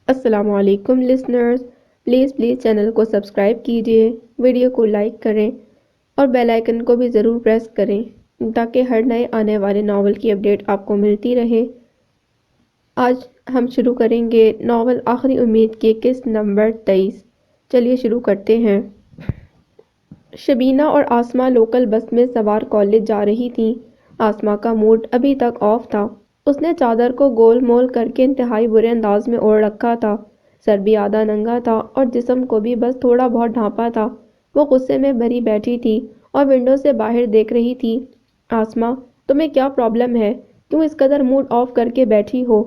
السلام علیکم listeners, please channel کو سبسکرائب کیجئے، ویڈیو کو لائک کریں اور بیل آئیکن کو بھی ضرور پریس کریں تاکہ ہر نئے آنے والے ناول کی اپڈیٹ آپ کو ملتی رہے۔ آج ہم شروع کریں گے ناول آخری امید کی قسط نمبر 23۔ چلیے شروع کرتے ہیں۔ شبینہ اور آسماں لوکل بس میں سوار کالج جا رہی تھیں۔ آسماں کا موڈ ابھی تک آف تھا۔ اس نے چادر کو گول مول کر کے انتہائی برے انداز میں اوڑھ رکھا تھا، سر بھی آدھا ننگا تھا اور جسم کو بھی بس تھوڑا بہت ڈھانپا تھا۔ وہ غصے میں بھری بیٹھی تھی اور ونڈو سے باہر دیکھ رہی تھی۔ آسماں، تمہیں کیا پرابلم ہے؟ کیوں اس قدر موڈ آف کر کے بیٹھی ہو؟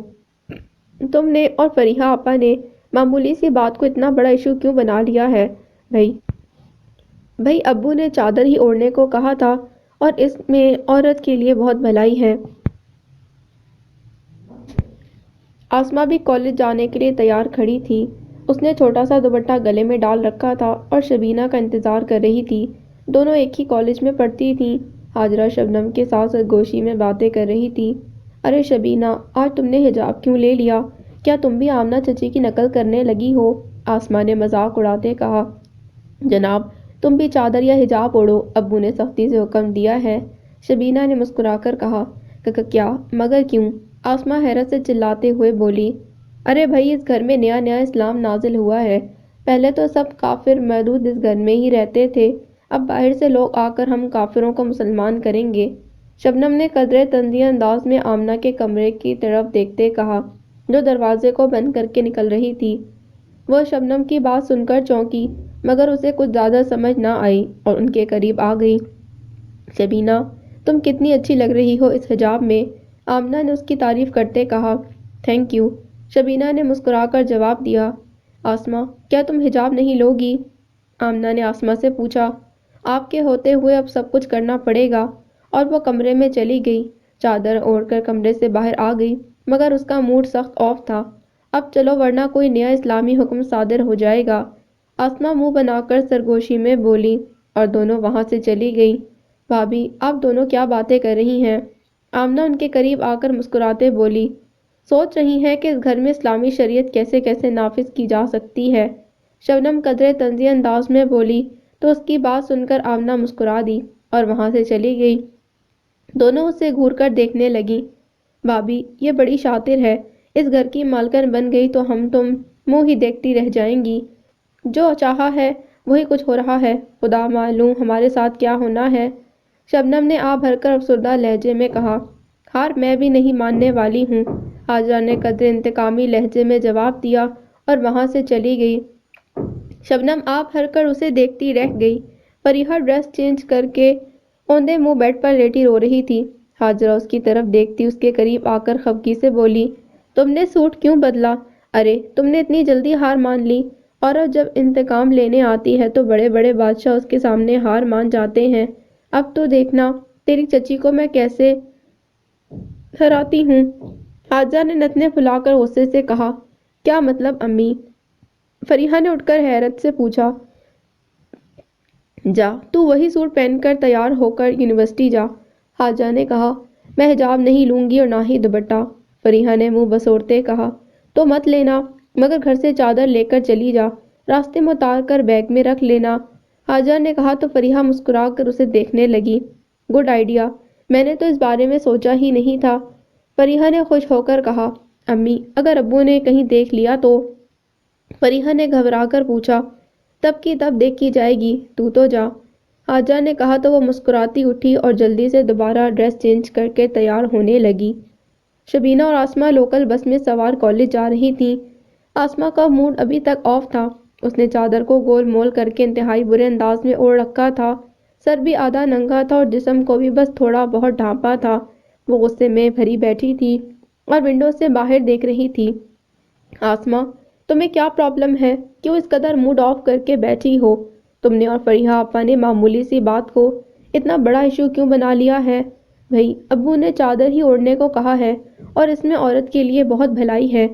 تم نے اور فریحہ آپا نے معمولی سی بات کو اتنا بڑا ایشو کیوں بنا لیا ہے؟ بھئی ابو نے چادر ہی اوڑھنے کو کہا تھا اور اس میں عورت کے لیے بہت بھلائی ہے۔ آسماں بھی کالج جانے کے لیے تیار کھڑی تھی۔ اس نے چھوٹا سا دوپٹہ گلے میں ڈال رکھا تھا اور شبینہ کا انتظار کر رہی تھی۔ دونوں ایک ہی کالج میں پڑھتی تھیں۔ ہاجرہ شبنم کے ساتھ سرگوشی میں باتیں کر رہی تھی۔ ارے شبینہ، آج تم نے حجاب کیوں لے لیا؟ کیا تم بھی آمنہ چچی کی نقل کرنے لگی ہو؟ آسماں نے مذاق اڑاتے کہا۔ جناب، تم بھی چادر یا حجاب اوڑھو، ابو نے سختی سے حکم دیا ہے۔ شبینہ نے مسکرا کر کہا۔ کیا مگر کیوں؟ آسماں حیرت سے چلاتے ہوئے بولی۔ ارے بھائی، اس گھر میں نیا نیا اسلام نازل ہوا ہے۔ پہلے تو سب کافر مردود اس گھر میں ہی رہتے تھے، اب باہر سے لوگ آ کر ہم کافروں کو مسلمان کریں گے۔ شبنم نے قدرے طنزیہ انداز میں آمنہ کے کمرے کی طرف دیکھتے کہا، جو دروازے کو بند کر کے نکل رہی تھی۔ وہ شبنم کی بات سن کر چونکی، مگر اسے کچھ زیادہ سمجھ نہ آئی اور ان کے قریب آ گئی۔ شبینہ، تم کتنی اچھی لگ رہی ہو اس حجاب میں، آمنہ نے اس کی تعریف کرتے کہا۔ تھینک یو، شبینہ نے مسکرا کر جواب دیا۔ آسماں، کیا تم حجاب نہیں لوگی؟ آمنہ نے آسماں سے پوچھا۔ آپ کے ہوتے ہوئے اب سب کچھ کرنا پڑے گا، اور وہ کمرے میں چلی گئی۔ چادر اوڑھ کر کمرے سے باہر آ گئی، مگر اس کا موڈ سخت آف تھا۔ اب چلو ورنہ کوئی نیا اسلامی حکم صادر ہو جائے گا، آسماں منہ بنا کر سرگوشی میں بولی اور دونوں وہاں سے چلی گئیں۔ بھابھی، آپ دونوں کیا باتیں کر رہی ہیں؟ آمنہ ان کے قریب آ کر مسکراتے بولی۔ سوچ رہی ہیں کہ اس گھر میں اسلامی شریعت کیسے کیسے نافذ کی جا سکتی ہے، شبنم قدرے طنزیہ انداز میں بولی تو اس کی بات سن کر آمنہ مسکرا دی اور وہاں سے چلی گئی۔ دونوں اسے گھور کر دیکھنے لگیں۔ بھابھی، یہ بڑی شاطر ہے، اس گھر کی مالکن بن گئی تو ہم تم منہ ہی دیکھتی رہ جائیں گی۔ جو چاہا ہے وہی کچھ ہو رہا ہے، خدا معلوم ہمارے ساتھ کیا ہونا ہے، شبنم نے آ بھر کر افسردہ لہجے میں کہا۔ ہار میں بھی نہیں ماننے والی ہوں، ہاجرہ نے قدرے انتقامی لہجے میں جواب دیا اور وہاں سے چلی گئی۔ شبنم آ بھر کر اسے دیکھتی رہ گئی۔ فریحہ ڈریس چینج کر کے اوندے منہ بیڈ پر لیٹی رو رہی تھی۔ ہاجرہ اس کی طرف دیکھتی اس کے قریب آ کر خفگی سے بولی، تم نے سوٹ کیوں بدلا؟ ارے تم نے اتنی جلدی ہار مان لی؟ عورت جب انتقام لینے آتی ہے تو بڑے بڑے بادشاہ اس کے سامنے ہار مان جاتے ہیں۔ اب تو دیکھنا تیری چچی کو میں کیسے ہراتی ہوں۔ ہاجرہ نے نتنے پھلا کر غصے سے کہا۔ کیا مطلب امی؟ فریحہ نے اٹھ کر حیرت سے پوچھا۔ جا تو وہی سوٹ پہن کر تیار ہو کر یونیورسٹی جا، ہاجرہ نے کہا۔ میں حجاب نہیں لوں گی اور نہ ہی دوپٹہ، فریحہ نے منہ بسوڑتے کہا۔ تو مت لینا، مگر گھر سے چادر لے کر چلی جا، راستے میں اتار کر بیگ میں رکھ لینا، ہاجرہ نے کہا تو فریحہ مسکرا کر اسے دیکھنے لگی۔ گڈ آئیڈیا، میں نے تو اس بارے میں سوچا ہی نہیں تھا، فریحہ نے خوش ہو کر کہا۔ امی، اگر ابو نے کہیں دیکھ لیا تو؟ فریحہ نے گھبرا کر پوچھا۔ تب کی تب دیکھی جائے گی، تو جا، ہاجرہ نے کہا تو وہ مسکراتی اٹھی اور جلدی سے دوبارہ ڈریس چینج کر کے تیار ہونے لگی۔ شبینہ اور آسماں لوکل بس میں سوار کالج جا رہی تھیں۔ آسماں کا موڈ ابھی تک آف تھا۔ اس نے چادر کو گول مول کر کے انتہائی برے انداز میں اوڑھ رکھا تھا، سر بھی آدھا ننگا تھا اور جسم کو بھی بس تھوڑا بہت ڈھانپا تھا۔ وہ غصے میں بھری بیٹھی تھی اور ونڈو سے باہر دیکھ رہی تھی۔ آسماں، تمہیں کیا پرابلم ہے؟ کیوں اس قدر موڈ آف کر کے بیٹھی ہو؟ تم نے اور فریحہ آپا نے معمولی سی بات کو اتنا بڑا ایشو کیوں بنا لیا ہے؟ بھئی ابو نے چادر ہی اوڑھنے کو کہا ہے اور اس میں عورت کے لیے بہت بھلائی ہے۔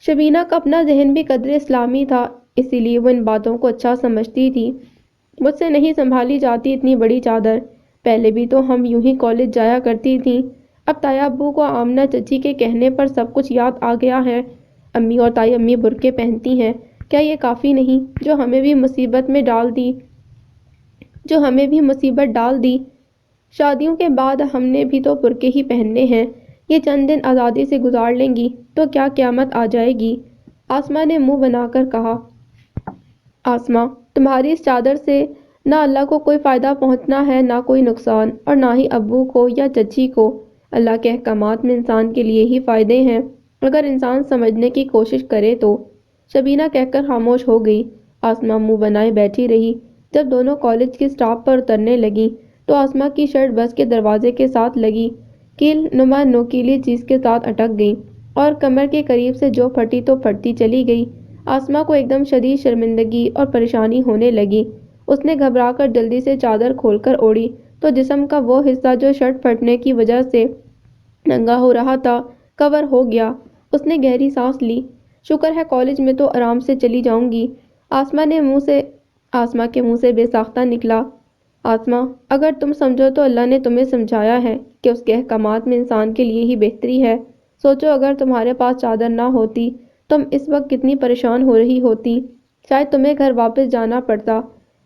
شبینہ کا اپنا ذہن بھی قدرے اسلامی تھا، اسی لیے وہ ان باتوں کو اچھا سمجھتی تھی۔ مجھ سے نہیں سنبھالی جاتی اتنی بڑی چادر، پہلے بھی تو ہم یوں ہی کالج جایا کرتی تھیں، اب تایا ابو کو آمنہ چچی کے کہنے پر سب کچھ یاد آ گیا ہے۔ امی اور تائی امی برقعے پہنتی ہیں، کیا یہ کافی نہیں جو ہمیں بھی مصیبت ڈال دی؟ شادیوں کے بعد ہم نے بھی تو برقعے ہی پہننے ہیں۔ یہ چند دن آزادی سے گزار لیں گی تو کیا قیامت آ جائے گی؟ آسماں نے منہ بنا کر کہا۔ آسماں، تمہاری اس چادر سے نہ اللہ کو کوئی فائدہ پہنچنا ہے نہ کوئی نقصان، اور نہ ہی ابو کو یا چچی کو۔ اللہ کے احکامات میں انسان کے لیے ہی فائدے ہیں، اگر انسان سمجھنے کی کوشش کرے تو۔ شبینہ کہہ کر خاموش ہو گئی۔ آسماں منہ بنائے بیٹھی رہی۔ جب دونوں کالج کی اسٹاپ پر اترنے لگیں تو آسماں کی شرٹ بس کے دروازے کے ساتھ لگی کیل نما نوکیلی چیز کے ساتھ اٹک گئی اور کمر کے قریب سے جو پھٹی تو پھٹتی چلی گئی۔ آسماں کو ایک دم شدید شرمندگی اور پریشانی ہونے لگی۔ اس نے گھبرا کر جلدی سے چادر کھول کر اوڑھی تو جسم کا وہ حصہ جو شرٹ پھٹنے کی وجہ سے ننگا ہو رہا تھا کور ہو گیا۔ اس نے گہری سانس لی۔ شکر ہے کالج میں تو آرام سے چلی جاؤں گی۔ آسماں کے منہ سے بے ساختہ نکلا۔ آسماں، اگر تم سمجھو تو اللہ نے تمہیں سمجھایا ہے کہ اس کے احکامات میں انسان کے لیے ہی بہتری ہے۔ سوچو اگر تمہارے پاس چادر نہ ہوتی تم اس وقت کتنی پریشان ہو رہی ہوتی، شاید تمہیں گھر واپس جانا پڑتا۔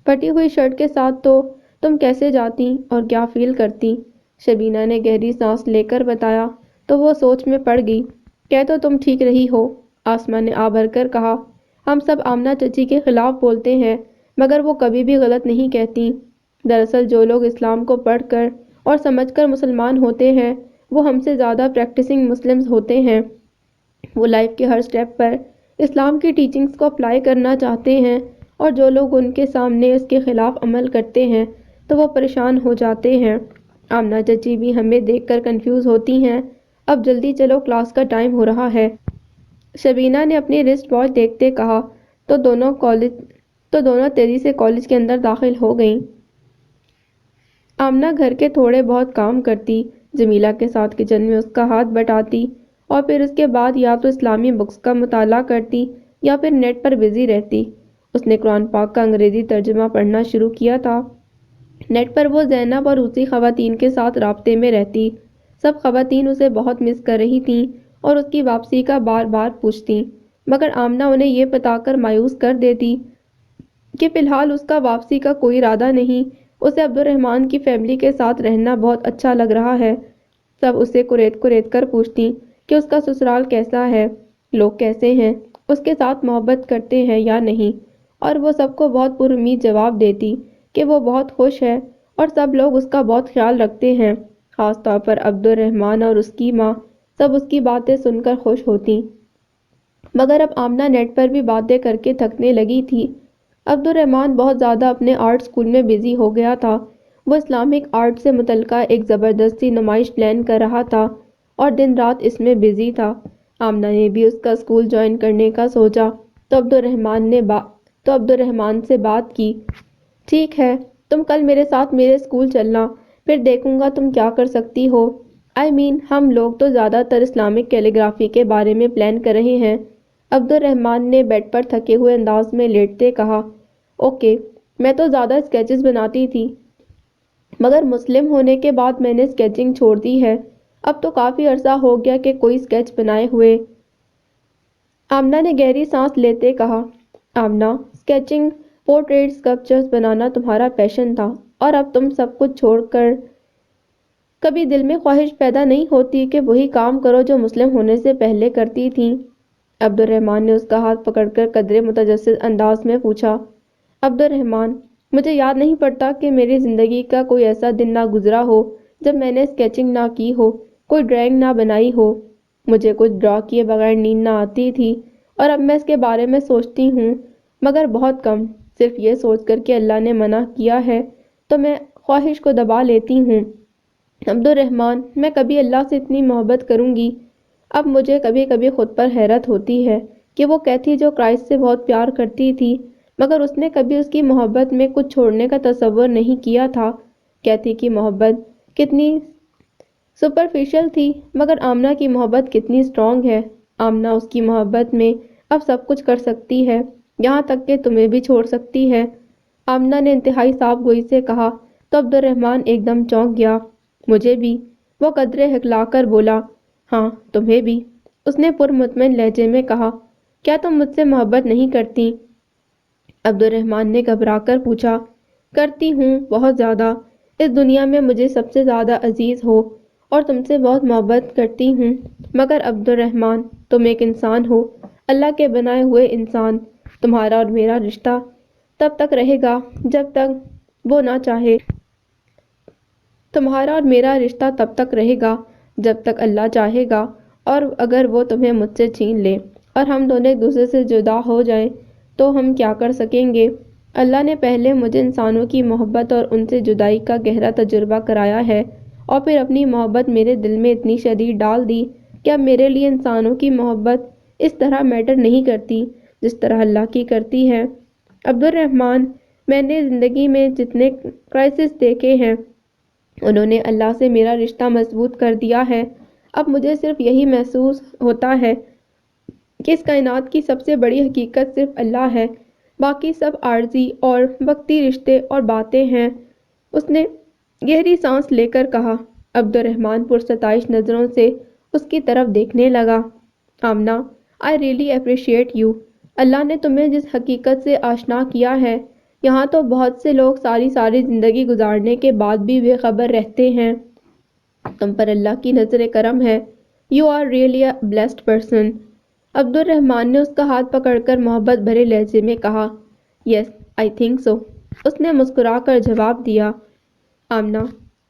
پھٹی ہوئی شرٹ کے ساتھ تو تم کیسے جاتی اور کیا فیل کرتی؟ شبینہ نے گہری سانس لے کر بتایا تو وہ سوچ میں پڑ گئی۔ کہہ تو تم ٹھیک رہی ہو، آسماں نے آ بھر کر کہا۔ ہم سب آمنہ چچی کے خلاف بولتے ہیں مگر وہ کبھی بھی غلط نہیں کہتی۔ دراصل جو لوگ اسلام کو پڑھ کر اور سمجھ کر مسلمان ہوتے ہیں وہ ہم سے زیادہ پریکٹسنگ مسلمز ہوتے ہیں۔ وہ لائف کے ہر سٹیپ پر اسلام کی ٹیچنگز کو اپلائی کرنا چاہتے ہیں، اور جو لوگ ان کے سامنے اس کے خلاف عمل کرتے ہیں تو وہ پریشان ہو جاتے ہیں۔ آمنہ چچی بھی ہمیں دیکھ کر کنفیوز ہوتی ہیں۔ اب جلدی چلو، کلاس کا ٹائم ہو رہا ہے۔ شبینہ نے اپنی رسٹ واچ دیکھتے کہا تو دونوں تیزی سے کالج کے اندر داخل ہو گئیں۔ آمنہ گھر کے تھوڑے بہت کام کرتی، جمیلہ کے ساتھ کچن میں اس کا ہاتھ بٹاتی اور پھر اس کے بعد یا تو اسلامی بکس کا مطالعہ کرتی یا پھر نیٹ پر بزی رہتی۔ اس نے قرآن پاک کا انگریزی ترجمہ پڑھنا شروع کیا تھا۔ نیٹ پر وہ زینب اور دوسری خواتین کے ساتھ رابطے میں رہتی۔ سب خواتین اسے بہت مس کر رہی تھیں اور اس کی واپسی کا بار بار پوچھتیں، مگر آمنہ انہیں یہ بتا کر مایوس کر دیتی کہ فی الحال اس کا واپسی کا کوئی ارادہ نہیں۔ اسے عبد الرحمن کی فیملی کے ساتھ رہنا بہت اچھا لگ رہا ہے۔ سب اسے کریت کر پوچھتیں کہ اس کا سسرال کیسا ہے، لوگ کیسے ہیں، اس کے ساتھ محبت کرتے ہیں یا نہیں، اور وہ سب کو بہت پر امید جواب دیتی کہ وہ بہت خوش ہے اور سب لوگ اس کا بہت خیال رکھتے ہیں، خاص طور پر عبد الرحمن اور اس کی ماں۔ سب اس کی باتیں سن کر خوش ہوتی، مگر اب آمنہ نیٹ پر بھی باتیں کر کے تھکنے لگی تھی۔ عبد الرحمن بہت زیادہ اپنے آرٹ اسکول میں بزی ہو گیا تھا۔ وہ اسلامک آرٹ سے متعلقہ ایک زبردستی نمائش پلان کر رہا تھا اور دن رات اس میں بزی تھا۔ آمنہ نے بھی اس کا اسکول جوائن کرنے کا سوچا تو عبد الرحمن سے بات کی۔ ٹھیک ہے، تم کل میرے ساتھ میرے اسکول چلنا، پھر دیکھوں گا تم کیا کر سکتی ہو۔ ہم لوگ تو زیادہ تر اسلامک کیلیگرافی کے بارے میں پلان کر رہے ہیں۔ عبد الرحمن نے بیڈ پر تھکے ہوئے انداز میں لیٹتے کہا۔ اوکے، میں تو زیادہ اسکیچز بناتی تھی مگر مسلم ہونے کے بعد میں نے اسکیچنگ چھوڑ دی ہے۔ اب تو کافی عرصہ ہو گیا کہ کوئی اسکیچ بنائے ہوئے۔ آمنہ نے گہری سانس لیتے کہا۔ آمنہ، اسکیچنگ، پورٹریٹ، اسکلپچرز بنانا تمہارا پیشن تھا اور اب تم سب کچھ چھوڑ کر کبھی دل میں خواہش پیدا نہیں ہوتی کہ وہی کام کرو جو مسلم ہونے سے پہلے کرتی تھی؟ عبد الرحمن نے اس کا ہاتھ پکڑ کر قدرے متجسس انداز میں پوچھا۔ عبد الرحمن، مجھے یاد نہیں پڑتا کہ میری زندگی کا کوئی ایسا دن نہ گزرا ہو جب میں نے اسکیچنگ نہ کی ہو، کوئی ڈرائنگ نہ بنائی ہو۔ مجھے کچھ ڈرا کیے بغیر نیند نہ آتی تھی اور اب میں اس کے بارے میں سوچتی ہوں مگر بہت کم، صرف یہ سوچ کر کہ اللہ نے منع کیا ہے تو میں خواہش کو دبا لیتی ہوں۔ عبد الرحمن، میں کبھی اللہ سے اتنی محبت کروں گی؟ اب مجھے کبھی کبھی خود پر حیرت ہوتی ہے کہ وہ کیتھی جو کرائسٹ سے بہت پیار کرتی تھی مگر اس نے کبھی اس کی محبت میں کچھ چھوڑنے کا تصور نہیں کیا تھا۔ کیتھی کی محبت کتنی سپرفیشل تھی مگر آمنہ کی محبت کتنی اسٹرانگ ہے۔ آمنہ اس کی محبت میں اب سب کچھ کر سکتی ہے، یہاں تک کہ تمہیں بھی چھوڑ سکتی ہے۔ آمنہ نے انتہائی صاف گوئی سے کہا تو عبد الرحمن ایک دم چونک گیا۔ مجھے بھی، وہ قدرے ہکلا کر بولا۔ ہاں، تمہیں بھی۔ اس نے پرمطمئن لہجے میں کہا، کیا تم مجھ سے محبت نہیں کرتی؟ عبد الرحمن نے گھبرا کر پوچھا، کرتی ہوں، بہت زیادہ۔ اس دنیا میں مجھے سب سے زیادہ عزیز ہو اور تم سے بہت محبت کرتی ہوں، مگر عبد الرحمن، تم ایک انسان ہو، اللہ کے بنائے ہوئے انسان۔ تمہارا اور میرا رشتہ تب تک رہے گا جب تک وہ نہ چاہے۔ تمہارا اور میرا رشتہ تب تک رہے گا جب تک اللہ چاہے گا، اور اگر وہ تمہیں مجھ سے چھین لے اور ہم دونوں ایک دوسرے سے جدا ہو جائیں تو ہم کیا کر سکیں گے؟ اللہ نے پہلے مجھے انسانوں کی محبت اور ان سے جدائی کا گہرا تجربہ کرایا ہے، اور پھر اپنی محبت میرے دل میں اتنی شدید ڈال دی کہ اب میرے لیے انسانوں کی محبت اس طرح میٹر نہیں کرتی جس طرح اللہ کی کرتی ہے۔ عبد الرحمن، میں نے زندگی میں جتنے کرائسس دیکھے ہیں انہوں نے اللہ سے میرا رشتہ مضبوط کر دیا ہے۔ اب مجھے صرف یہی محسوس ہوتا ہے کہ اس کائنات کی سب سے بڑی حقیقت صرف اللہ ہے، باقی سب عارضی اور وقتی رشتے اور باتیں ہیں۔ اس نے گہری سانس لے کر کہا۔ عبد الرحمن پرستائش نظروں سے اس کی طرف دیکھنے لگا۔ Amna, I really appreciate you. اللہ نے تمہیں جس حقیقت سے آشنا کیا ہے، یہاں تو بہت سے لوگ ساری زندگی گزارنے کے بعد بھی بے خبر رہتے ہیں۔ تم پر اللہ کی نظر کرم ہے۔ You are really a blessed person. Abdur Rahman نے اس کا ہاتھ پکڑ کر محبت بھرے لہجے میں کہا، یس، آئی تھنک سو۔ اس نے مسکرا کر جواب دیا۔ آمنہ،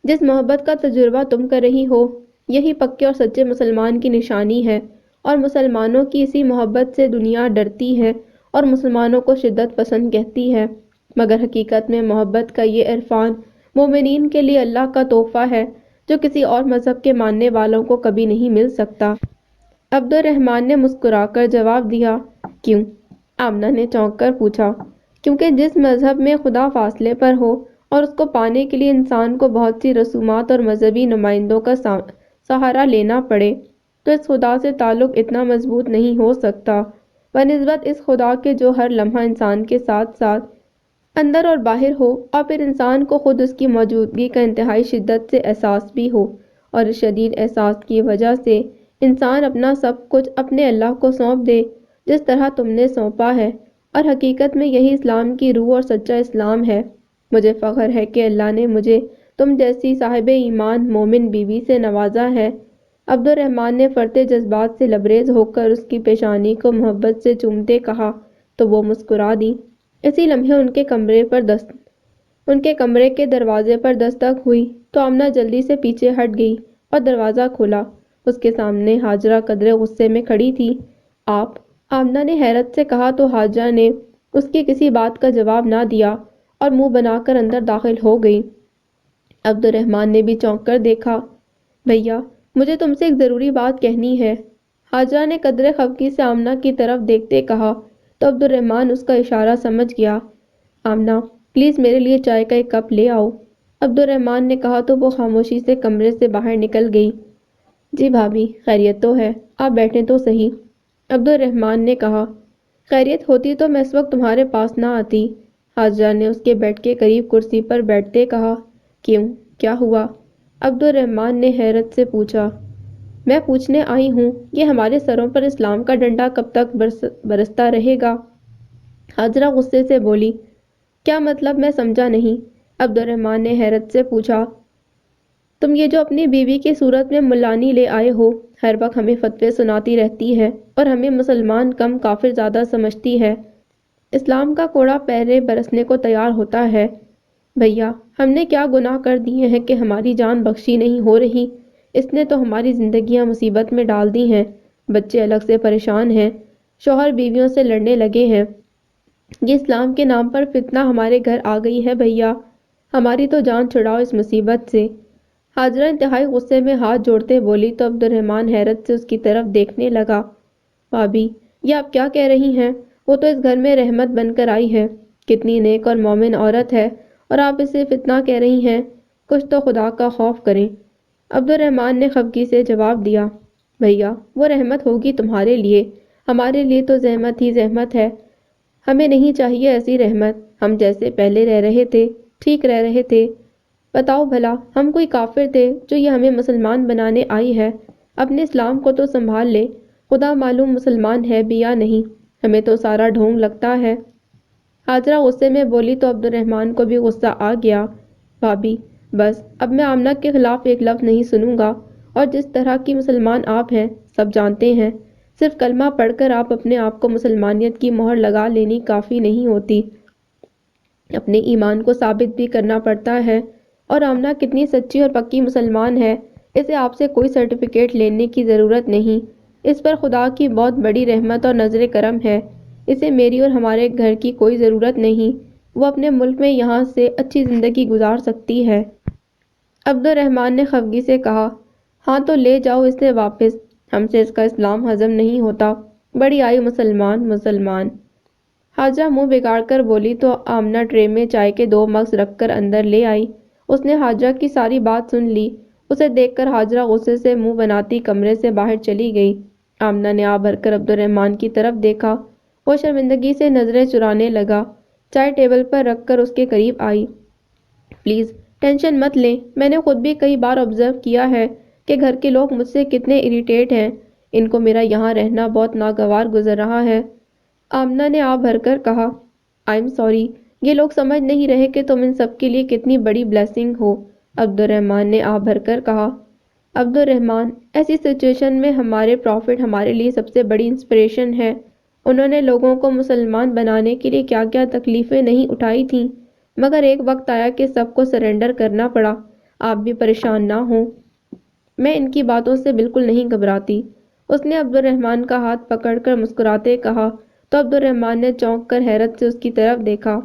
جس محبت کا تجربہ تم کر رہی ہو، یہی پکے اور سچے مسلمان کی نشانی ہے، اور مسلمانوں کی اسی محبت سے دنیا ڈرتی ہے اور مسلمانوں کو شدت پسند کہتی ہے، مگر حقیقت میں محبت کا یہ عرفان مومنین کے لیے اللہ کا تحفہ ہے جو کسی اور مذہب کے ماننے والوں کو کبھی نہیں مل سکتا۔ عبد الرحمن نے مسکرا کر جواب دیا۔ کیوں؟ آمنہ نے چونک کر پوچھا۔ کیونکہ جس مذہب میں خدا فاصلے پر ہو اور اس کو پانے کے لیے انسان کو بہت سی رسومات اور مذہبی نمائندوں کا سہارا لینا پڑے، تو اس خدا سے تعلق اتنا مضبوط نہیں ہو سکتا، بنسبت اس خدا کے جو ہر لمحہ انسان کے ساتھ ساتھ اندر اور باہر ہو، اور پھر انسان کو خود اس کی موجودگی کا انتہائی شدت سے احساس بھی ہو، اور اس شدید احساس کی وجہ سے انسان اپنا سب کچھ اپنے اللہ کو سونپ دے جس طرح تم نے سونپا ہے، اور حقیقت میں یہی اسلام کی روح اور سچا اسلام ہے۔ مجھے فخر ہے کہ اللہ نے مجھے تم جیسی صاحب ایمان مومن بیوی سے نوازا ہے۔ عبد الرحمن نے فرتے جذبات سے لبریز ہو کر اس کی پیشانی کو محبت سے چومتے کہا تو وہ مسکرا دی۔ اسی لمحے ان کے کمرے کے دروازے پر دستک ہوئی تو آمنہ جلدی سے پیچھے ہٹ گئی اور دروازہ کھلا۔ اس کے سامنے ہاجرہ قدرے غصے میں کھڑی تھی۔ آپ؟ آمنہ نے حیرت سے کہا تو ہاجرہ نے اس کی کسی بات کا جواب نہ دیا اور منہ بنا کر اندر داخل ہو گئی۔ عبد الرحمن نے بھی چونک کر دیکھا۔ بھیا، مجھے تم سے ایک ضروری بات کہنی ہے، ہاجرہ نے قدرے خفگی سے آمنہ کی طرف دیکھتے کہا تو عبد الرحمن اس کا اشارہ سمجھ گیا۔ آمنہ، پلیز میرے لیے چائے کا ایک کپ لے آؤ، عبد الرحمن نے کہا تو وہ خاموشی سے کمرے سے باہر نکل گئی۔ جی بھابھی، خیریت تو ہے، آپ بیٹھیں تو صحیح، عبد الرحمن نے کہا۔ خیریت ہوتی تو میں اس وقت تمہارے پاس نہ آتی، ہاجرہ نے اس کے بیڈ کے قریب کرسی پر بیٹھتے کہا۔ کیوں؟ کیا ہوا؟ عبد الرحمن نے حیرت سے پوچھا۔ میں پوچھنے آئی ہوں، یہ ہمارے سروں پر اسلام کا ڈنڈا کب تک برستا رہے گا؟ ہاجرہ غصے سے بولی۔ کیا مطلب؟ میں سمجھا نہیں، عبد الرحمن نے حیرت سے پوچھا۔ تم یہ جو اپنی بیوی کی صورت میں ملانی لے آئے ہو، ہر وقت ہمیں فتوے سناتی رہتی ہے اور ہمیں مسلمان کم کافر زیادہ سمجھتی ہے، اسلام کا کوڑا پہرے برسنے کو تیار ہوتا ہے۔ بھیا، ہم نے کیا گناہ کر دیے ہیں کہ ہماری جان بخشی نہیں ہو رہی؟ اس نے تو ہماری زندگیاں مصیبت میں ڈال دی ہیں، بچے الگ سے پریشان ہیں، شوہر بیویوں سے لڑنے لگے ہیں، یہ اسلام کے نام پر فتنہ ہمارے گھر آ گئی ہے۔ بھیا، ہماری تو جان چھڑاؤ اس مصیبت سے۔ ہاجرہ انتہائی غصے میں ہاتھ جوڑتے بولی تو عبد الرحمن حیرت سے اس کی طرف دیکھنے لگا۔ بھابھی، یہ آپ کیا کہہ رہی ہیں؟ وہ تو اس گھر میں رحمت بن کر آئی ہے، کتنی نیک اور مومن عورت ہے، اور آپ اسے فتنہ کہہ رہی ہیں؟ کچھ تو خدا کا خوف کریں، عبد الرحمن نے خفگی سے جواب دیا۔ بھیا، وہ رحمت ہوگی تمہارے لیے، ہمارے لیے تو زحمت ہی زحمت ہے، ہمیں نہیں چاہیے ایسی رحمت، ہم جیسے پہلے رہ رہے تھے ٹھیک رہ رہے تھے۔ بتاؤ بھلا، ہم کوئی کافر تھے جو یہ ہمیں مسلمان بنانے آئی ہے؟ اپنے اسلام کو تو سنبھال لے، خدا معلوم مسلمان ہے بھی یا نہیں، ہمیں تو سارا ڈھونگ لگتا ہے۔ حاجرہ غصے میں بولی تو عبد الرحمن کو بھی غصہ آ گیا۔ بھابی بس، اب میں آمنہ کے خلاف ایک لفظ نہیں سنوں گا، اور جس طرح کی مسلمان آپ ہیں سب جانتے ہیں، صرف کلمہ پڑھ کر آپ اپنے آپ کو مسلمانیت کی مہر لگا لینی کافی نہیں ہوتی، اپنے ایمان کو ثابت بھی کرنا پڑتا ہے۔ اور آمنہ کتنی سچی اور پکی مسلمان ہے، اسے آپ سے کوئی سرٹیفکیٹ لینے کی ضرورت نہیں، اس پر خدا کی بہت بڑی رحمت اور نظر کرم ہے، اسے میری اور ہمارے گھر کی کوئی ضرورت نہیں، وہ اپنے ملک میں یہاں سے اچھی زندگی گزار سکتی ہے۔ عبد الرحمن نے خفگی سے کہا، ہاں تو لے جاؤ اسے واپس، ہم سے اس کا اسلام ہضم نہیں ہوتا، بڑی آئی مسلمان مسلمان۔ حاجرہ منہ بگاڑ کر بولی تو آمنہ ٹرے میں چائے کے 2 مگز رکھ کر اندر لے آئی۔ اس نے حاجرہ کی ساری بات سن لی۔ اسے دیکھ کر حاجرہ غصے سے منہ بناتی کمرے سے باہر چلی گئی۔ آمنہ نے آ بھر کر عبد الرحمن کی طرف دیکھا، وہ شرمندگی سے نظریں چرانے لگا۔ چائے ٹیبل پر رکھ کر اس کے قریب آئی۔ پلیز ٹینشن مت لیں، میں نے خود بھی کئی بار آبزرو کیا ہے کہ گھر کے لوگ مجھ سے کتنے اریٹیٹ ہیں، ان کو میرا یہاں رہنا بہت ناگوار گزر رہا ہے۔ آمنہ نے آ بھر کر کہا، آئی ایم سوری، یہ لوگ سمجھ نہیں رہے کہ تم ان سب کے لیے کتنی بڑی بلیسنگ ہو۔ عبد الرحمن نے آ بھر کر کہا، عبد الرحمن، ایسی سچویشن میں ہمارے پروفٹ ہمارے لیے سب سے بڑی انسپریشن ہے، انہوں نے لوگوں کو مسلمان بنانے کے لیے کیا کیا تکلیفیں نہیں اٹھائی تھیں، مگر ایک وقت آیا کہ سب کو سرنڈر کرنا پڑا۔ آپ بھی پریشان نہ ہوں، میں ان کی باتوں سے بالکل نہیں گھبراتی۔ اس نے عبد الرحمن کا ہاتھ پکڑ کر مسکراتے کہا تو عبد الرحمن نے چونک کر حیرت سے اس کی طرف دیکھا۔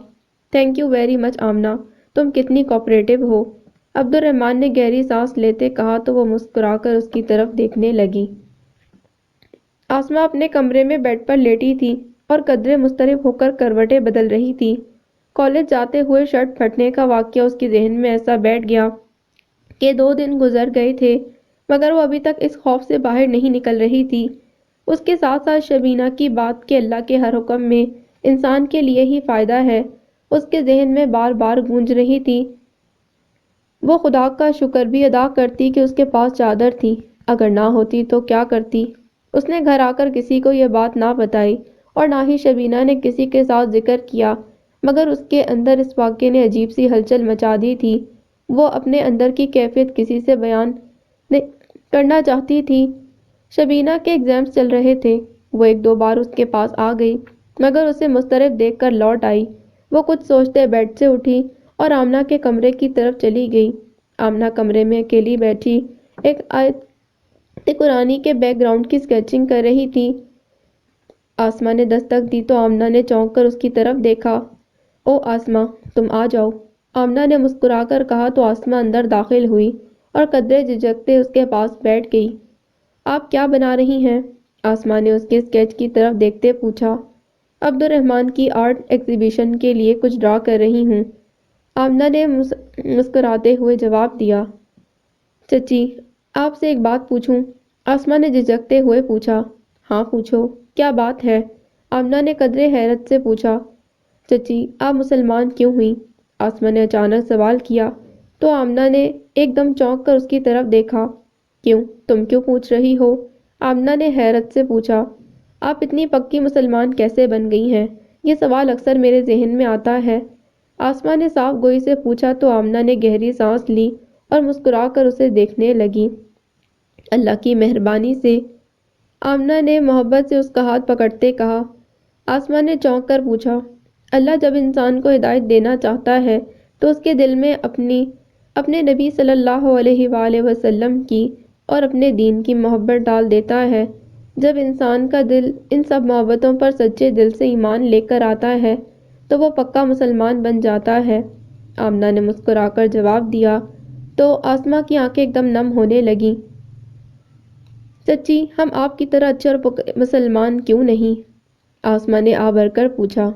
Thank you very much Amna, تم کتنی کوآپریٹو ہو۔ عبد الرحمن نے گہری سانس لیتے کہا تو وہ مسکرا کر اس کی طرف دیکھنے لگی۔ آسمہ اپنے کمرے میں بیڈ پر لیٹی تھی اور قدرے مضطرب ہو کر کروٹیں بدل رہی تھی۔ کالج جاتے ہوئے شرٹ پھٹنے کا واقعہ اس کے ذہن میں ایسا بیٹھ گیا کہ 2 دن گزر گئے تھے، مگر وہ ابھی تک اس خوف سے باہر نہیں نکل رہی تھی۔ اس کے ساتھ ساتھ شبینہ کی بات کہ اللہ کے ہر حکم میں انسان کے لیے ہی فائدہ ہے اس کے ذہن میں بار بار گونج رہی تھی۔ وہ خدا کا شکر بھی ادا کرتی کہ اس کے پاس چادر تھی، اگر نہ ہوتی تو کیا کرتی۔ اس نے گھر آ کر کسی کو یہ بات نہ بتائی اور نہ ہی شبینہ نے کسی کے ساتھ ذکر کیا، مگر اس کے اندر اس واقعے نے عجیب سی ہلچل مچا دی تھی۔ وہ اپنے اندر کی کیفیت کسی سے بیان کرنا چاہتی تھی۔ شبینہ کے ایگزامز چل رہے تھے، وہ 1-2 بار اس کے پاس آ گئی، مگر اسے مضطرب دیکھ کر لوٹ آئی۔ وہ کچھ سوچتے بیڈ سے اٹھی اور آمنہ کے کمرے کی طرف چلی گئی۔ آمنہ کمرے میں اکیلی بیٹھی ایک آیت قرآنی کے بیک گراؤنڈ کی اسکیچنگ کر رہی تھی۔ آسمہ نے دستک دی تو آمنہ نے چونک کر اس کی طرف دیکھا۔ او آسمہ، تم آ جاؤ، آمنہ نے مسکرا کر کہا تو آسمہ اندر داخل ہوئی اور قدرے جھجکتے اس کے پاس بیٹھ گئی۔ آپ کیا بنا رہی ہیں؟ آسمہ نے اس کے اسکیچ کی طرف دیکھتے پوچھا۔ عبد الرحمن کی آرٹ ایگزیبیشن کے لیے کچھ ڈرا کر رہی ہوں، آمنہ نے مسکراتے ہوئے جواب دیا۔ چچی، آپ سے ایک بات پوچھوں؟ آسمہ نے جھجکتے ہوئے پوچھا۔ ہاں پوچھو، کیا بات ہے؟ آمنہ نے قدرے حیرت سے پوچھا۔ چچی، آپ مسلمان کیوں ہوئیں؟ آسمہ نے اچانک سوال کیا تو آمنہ نے ایک دم چونک کر اس کی طرف دیکھا۔ کیوں؟ تم کیوں پوچھ رہی ہو؟ آمنہ نے حیرت سے پوچھا۔ آپ اتنی پکی مسلمان کیسے بن گئی ہیں؟ یہ سوال اکثر میرے ذہن میں آتا ہے۔ آسمہ نے صاف گوئی سے پوچھا تو آمنہ نے گہری سانس لی اور مسکرا کر اسے دیکھنے لگی۔ اللہ کی مہربانی سے، آمنہ نے محبت سے اس کا ہاتھ پکڑتے کہا۔ آسمہ نے چونک کر پوچھا، اللہ جب انسان کو ہدایت دینا چاہتا ہے تو اس کے دل میں اپنے نبی صلی اللہ علیہ وآلہ وسلم کی اور اپنے دین کی محبت ڈال دیتا ہے۔ جب انسان کا دل ان سب محبتوں پر سچے دل سے ایمان لے کر آتا ہے تو وہ پکا مسلمان بن جاتا ہے۔ آمنہ نے مسکرا کر جواب دیا تو آسمہ کی آنکھیں ایک دم نم ہونے لگیں۔ چچی، ہم آپ کی طرح اچھے اور مسلمان کیوں نہیں؟ آسمہ نے آ بھر کر پوچھا۔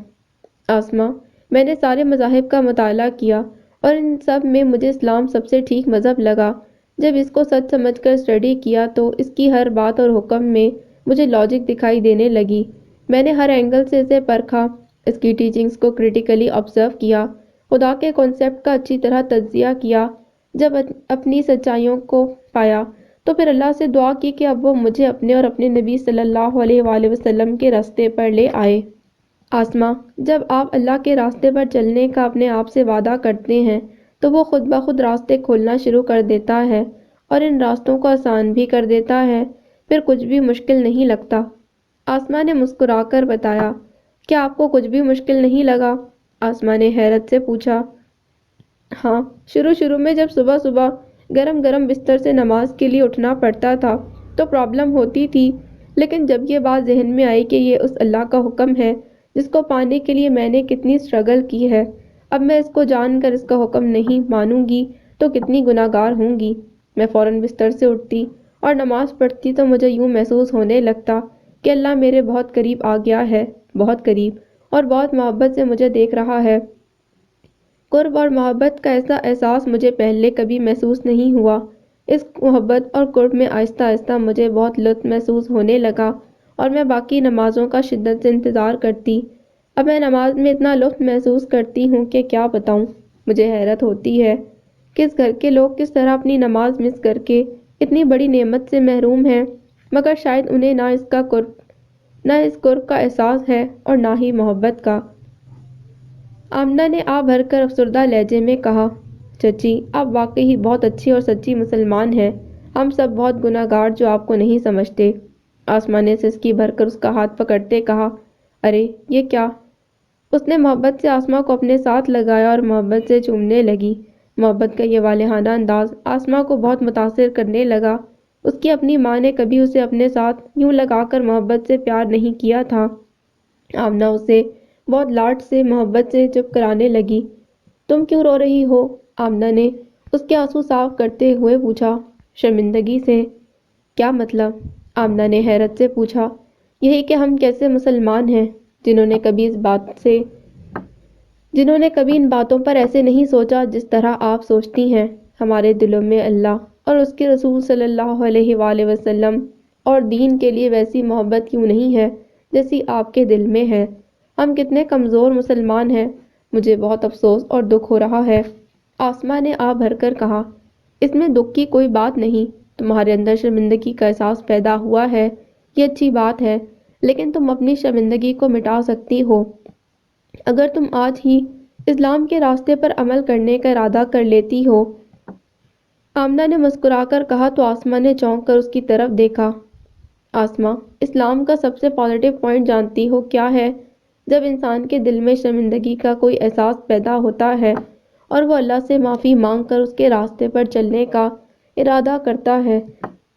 آسمہ، میں نے سارے مذاہب کا مطالعہ کیا اور ان سب میں مجھے اسلام سب سے ٹھیک مذہب لگا۔ جب اس کو سچ سمجھ کر اسٹڈی کیا تو اس کی ہر بات اور حکم میں مجھے لاجک دکھائی دینے لگی۔ میں نے ہر اینگل سے اسے پرکھا، اس کی ٹیچنگز کو کریٹیکلی آبزرو کیا، خدا کے کانسیپٹ کا اچھی طرح تجزیہ کیا۔ جب اپنی سچائیوں کو پایا تو پھر اللہ سے دعا کی کہ اب وہ مجھے اپنے اور اپنے نبی صلی اللہ علیہ وآلہ وسلم کے راستے پر لے آئے۔ آسماء، جب آپ اللہ کے راستے پر چلنے کا اپنے آپ سے وعدہ کرتے ہیں تو وہ خود بخود راستے کھولنا شروع کر دیتا ہے اور ان راستوں کو آسان بھی کر دیتا ہے، پھر کچھ بھی مشکل نہیں لگتا۔ آسماء نے مسکرا کر بتایا، کیا آپ کو کچھ بھی مشکل نہیں لگا؟ آسماء نے حیرت سے پوچھا۔ ہاں، شروع میں جب صبح صبح گرم گرم بستر سے نماز کے لیے اٹھنا پڑتا تھا تو پرابلم ہوتی تھی، لیکن جب یہ بات ذہن میں آئی کہ یہ اس اللہ کا حکم ہے جس کو پانے کے لیے میں نے کتنی سٹرگل کی ہے، اب میں اس کو جان کر اس کا حکم نہیں مانوں گی تو کتنی گناہگار ہوں گی۔ میں فوراً بستر سے اٹھتی اور نماز پڑھتی تو مجھے یوں محسوس ہونے لگتا کہ اللہ میرے بہت قریب آ گیا ہے، بہت قریب، اور بہت محبت سے مجھے دیکھ رہا ہے۔ قرب اور محبت کا ایسا احساس مجھے پہلے کبھی محسوس نہیں ہوا۔ اس محبت اور قرب میں آہستہ آہستہ مجھے بہت لطف محسوس ہونے لگا اور میں باقی نمازوں کا شدت سے انتظار کرتی۔ اب میں نماز میں اتنا لطف محسوس کرتی ہوں کہ کیا بتاؤں۔ مجھے حیرت ہوتی ہے کہ اس گھر کے لوگ کس طرح اپنی نماز مس کر کے اتنی بڑی نعمت سے محروم ہیں، مگر شاید انہیں نہ اس قرب کا احساس ہے اور نہ ہی محبت کا۔ آمنہ نے آ بھر کر افسردہ لہجے میں کہا، چچی آپ واقعی بہت اچھی اور سچی مسلمان ہیں، ہم سب بہت گناہگار جو آپ کو نہیں سمجھتے۔ آسماء نے سسکی بھر کر اس کا ہاتھ پکڑتے کہا، ارے یہ کیا؟ اس نے محبت سے آسماء کو اپنے ساتھ لگایا اور محبت سے چومنے لگی۔ محبت کا یہ والہانہ انداز آسماء کو بہت متاثر کرنے لگا۔ اس کی اپنی ماں نے کبھی اسے اپنے ساتھ یوں لگا کر محبت سے پیار نہیں کیا تھا۔ آمنہ اسے بہت لاڈ سے محبت سے چپ کرانے لگی۔ تم کیوں رو رہی ہو؟ آمنہ نے اس کے آنسو صاف کرتے ہوئے پوچھا، شرمندگی سے۔ کیا مطلب؟ آمنہ نے حیرت سے پوچھا۔ یہی کہ ہم کیسے مسلمان ہیں جنہوں نے کبھی ان باتوں پر ایسے نہیں سوچا جس طرح آپ سوچتی ہیں۔ ہمارے دلوں میں اللہ اور اس کے رسول صلی اللہ علیہ وآلہ وسلم اور دین کے لیے ویسی محبت کیوں نہیں ہے جیسی آپ کے دل میں ہے؟ ہم کتنے کمزور مسلمان ہیں، مجھے بہت افسوس اور دکھ ہو رہا ہے۔ آسماء نے آ بھر کر کہا، اس میں دکھ کی کوئی بات نہیں، تمہارے اندر شرمندگی کا احساس پیدا ہوا ہے، یہ اچھی بات ہے، لیکن تم اپنی شرمندگی کو مٹا سکتی ہو اگر تم آج ہی اسلام کے راستے پر عمل کرنے کا ارادہ کر لیتی ہو۔ آمنہ نے مسکرا کر کہا تو آسماء نے چونک کر اس کی طرف دیکھا۔ آسماء، اسلام کا سب سے پازیٹیو پوائنٹ جانتی ہو کیا ہے؟ جب انسان کے دل میں شرمندگی کا کوئی احساس پیدا ہوتا ہے اور وہ اللہ سے معافی مانگ کر اس کے راستے پر چلنے کا ارادہ کرتا ہے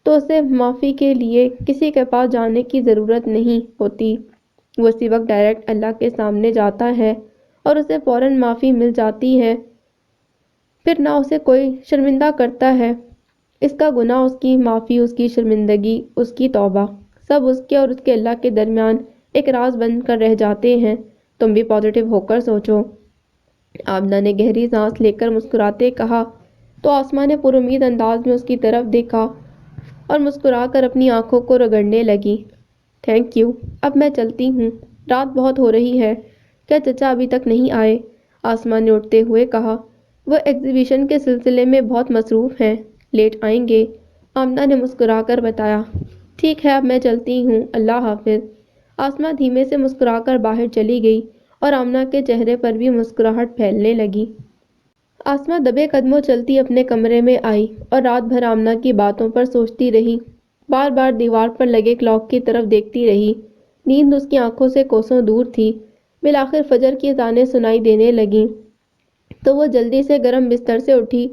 تو اسے معافی کے لیے کسی کے پاس جانے کی ضرورت نہیں ہوتی، وہ اسی وقت ڈائریکٹ اللہ کے سامنے جاتا ہے اور اسے فوراً معافی مل جاتی ہے، پھر نہ اسے کوئی شرمندہ کرتا ہے۔ اس کا گناہ، اس کی معافی، اس کی شرمندگی، اس کی توبہ، سب اس کے اور اس کے اللہ کے درمیان ایک راز بن کر رہ جاتے ہیں۔ تم بھی پازیٹیو ہو کر سوچو۔ آمنہ نے گہری سانس لے کر مسکراتے کہا تو آسماء نے پر امید انداز میں اس کی طرف دیکھا اور مسکرا کر اپنی آنکھوں کو رگڑنے لگی۔ تھینک یو، اب میں چلتی ہوں، رات بہت ہو رہی ہے۔ کیا چچا ابھی تک نہیں آئے؟ آسماء نے اٹھتے ہوئے کہا، وہ ایگزیبیشن کے سلسلے میں بہت مصروف ہیں، لیٹ آئیں گے۔ آمنہ نے مسکرا کر بتایا، ٹھیک ہے اب میں چلتی ہوں، اللہ حافظ۔ آسماء دھیمے سے مسکرا کر باہر چلی گئی اور آمنہ کے چہرے پر بھی مسکراہٹ پھیلنے لگی۔ آسماء دبے قدموں چلتی اپنے کمرے میں آئی اور رات بھر آمنہ کی باتوں پر سوچتی رہی، بار بار دیوار پر لگے کلاک کی طرف دیکھتی رہی۔ نیند اس کی آنکھوں سے کوسوں دور تھی۔ بالآخر فجر کی اذانیں سنائی دینے لگیں تو وہ جلدی سے گرم بستر سے اٹھی۔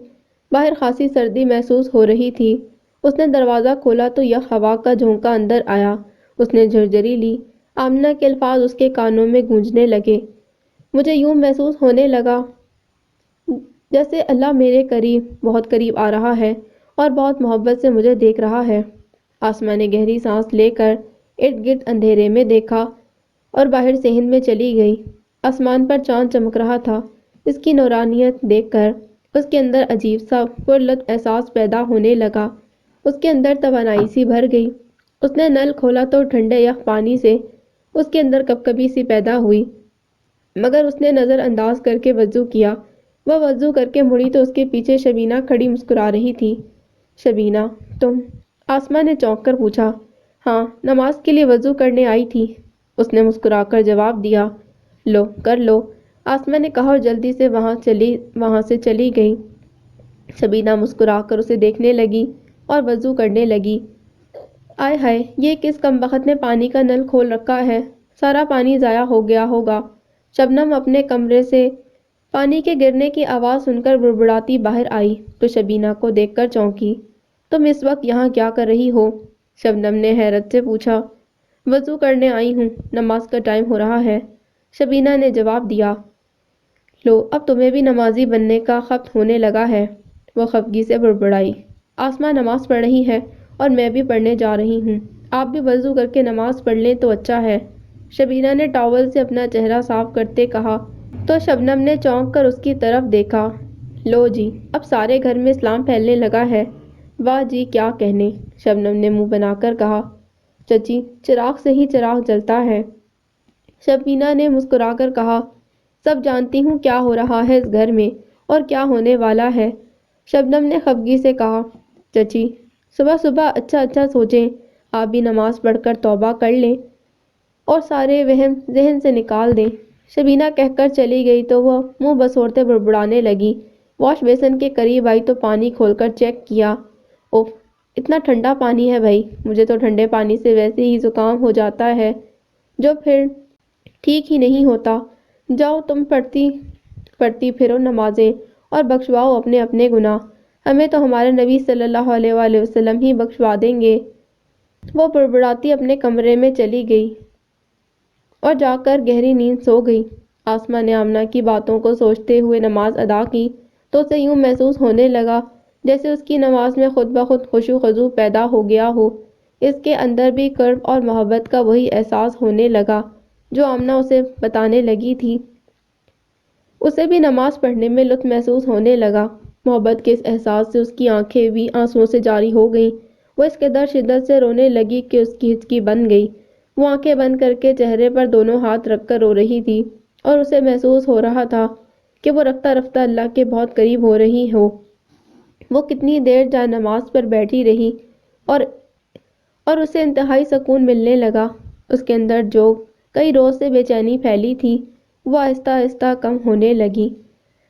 باہر خاصی سردی محسوس ہو رہی تھی۔ اس نے دروازہ کھولا تو یک ہوا کا جھونکا اندر آیا۔ اس نے جھرجھری لی۔ آمنہ کے الفاظ اس کے کانوں میں گونجنے لگے۔ مجھے یوں محسوس ہونے لگا جیسے اللہ میرے قریب، بہت قریب آ رہا ہے اور بہت محبت سے مجھے دیکھ رہا ہے۔ آسماء نے گہری سانس لے کر ارد گرد اندھیرے میں دیکھا اور باہر صحن میں چلی گئی۔ آسمان پر چاند چمک رہا تھا۔ اس کی نورانیت دیکھ کر اس کے اندر عجیب سا پرلطف احساس پیدا ہونے لگا۔ اس کے اندر توانائی سی بھر گئی۔ اس نے نل کھولا تو ٹھنڈے یک پانی سے اس کے اندر کپکپی سی پیدا ہوئی، مگر اس نے نظر انداز کر کے وضو کیا۔ وہ وضو کر کے مڑی تو اس کے پیچھے شبینہ کھڑی مسکرا رہی تھی۔ شبینہ، تم آسما نے چونک کر پوچھا۔ ہاں، نماز کے لیے وضو کرنے آئی تھی، اس نے مسکرا کر جواب دیا۔ لو کر لو، آسما نے کہا اور جلدی سے وہاں سے چلی گئی۔ شبینہ مسکرا کر اسے دیکھنے لگی اور وضو کرنے لگی۔ آئے ہائے، یہ کس کمبخت نے پانی کا نل کھول رکھا ہے، سارا پانی ضائع ہو گیا ہوگا۔ شبنم اپنے کمرے سے پانی کے گرنے کی آواز سن کر بڑبڑاتی باہر آئی تو شبینہ کو دیکھ کر چونکی۔ تم اس وقت یہاں کیا کر رہی ہو؟ شبنم نے حیرت سے پوچھا۔ وضو کرنے آئی ہوں، نماز کا ٹائم ہو رہا ہے، شبینہ نے جواب دیا۔ لو، اب تمہیں بھی نمازی بننے کا خبت ہونے لگا ہے، وہ خفگی سے بڑبڑائی۔ آسما نماز پڑھ رہی ہے اور میں بھی پڑھنے جا رہی ہوں، آپ بھی وضو کر کے نماز پڑھ لیں تو اچھا ہے، شبینہ نے ٹاول سے اپنا چہرہ صاف کرتے کہا تو شبنم نے چونک کر اس کی طرف دیکھا۔ لو جی، اب سارے گھر میں اسلام پھیلنے لگا ہے، واہ جی کیا کہنے، شبنم نے منہ بنا کر کہا۔ چچی، چراغ سے ہی چراغ جلتا ہے، شبینہ نے مسکرا کر کہا۔ سب جانتی ہوں کیا ہو رہا ہے اس گھر میں اور کیا ہونے والا ہے، شبنم نے خفگی سے کہا۔ چچی، صبح صبح اچھا سوچیں، آپ بھی نماز پڑھ کر توبہ کر لیں اور سارے وہم ذہن سے نکال دیں، شبینہ کہہ کر چلی گئی تو وہ منہ بسوڑتے بڑبڑانے لگی۔ واش بیسن کے قریب آئی تو پانی کھول کر چیک کیا۔ اوف، اتنا ٹھنڈا پانی ہے بھائی، مجھے تو ٹھنڈے پانی سے ویسے ہی زکام ہو جاتا ہے جو پھر ٹھیک ہی نہیں ہوتا۔ جاؤ تم پڑھتی پھرو نمازیں اور بخشواؤ اپنے اپنے گناہ، ہمیں تو ہمارے نبی صلی اللہ علیہ وآلہ وسلم ہی بخشوا دیں گے۔ وہ بڑبڑاتی اپنے کمرے میں چلی گئی اور جا کر گہری نیند سو گئی۔ آسما نے آمنہ کی باتوں کو سوچتے ہوئے نماز ادا کی تو اسے یوں محسوس ہونے لگا جیسے اس کی نماز میں خود بخود خشوع خضوع پیدا ہو گیا ہو، اس کے اندر بھی قرب اور محبت کا وہی احساس ہونے لگا جو آمنہ اسے بتانے لگی تھی۔ اسے بھی نماز پڑھنے میں لطف محسوس ہونے لگا۔ محبت کے اس احساس سے اس کی آنکھیں بھی آنسوؤں سے جاری ہو گئیں، وہ اس قدر شدت سے رونے لگی کہ اس کی ہچکی بن گئی۔ وہ آنکھیں بند کر کے چہرے پر دونوں ہاتھ رکھ کر رو رہی تھی اور اسے محسوس ہو رہا تھا کہ وہ رفتہ رفتہ اللہ کے بہت قریب ہو رہی ہو۔ وہ کتنی دیر جائے نماز پر بیٹھی رہی اور اسے انتہائی سکون ملنے لگا۔ اس کے اندر جو کئی روز سے بے چینی پھیلی تھی وہ آہستہ آہستہ کم ہونے لگی،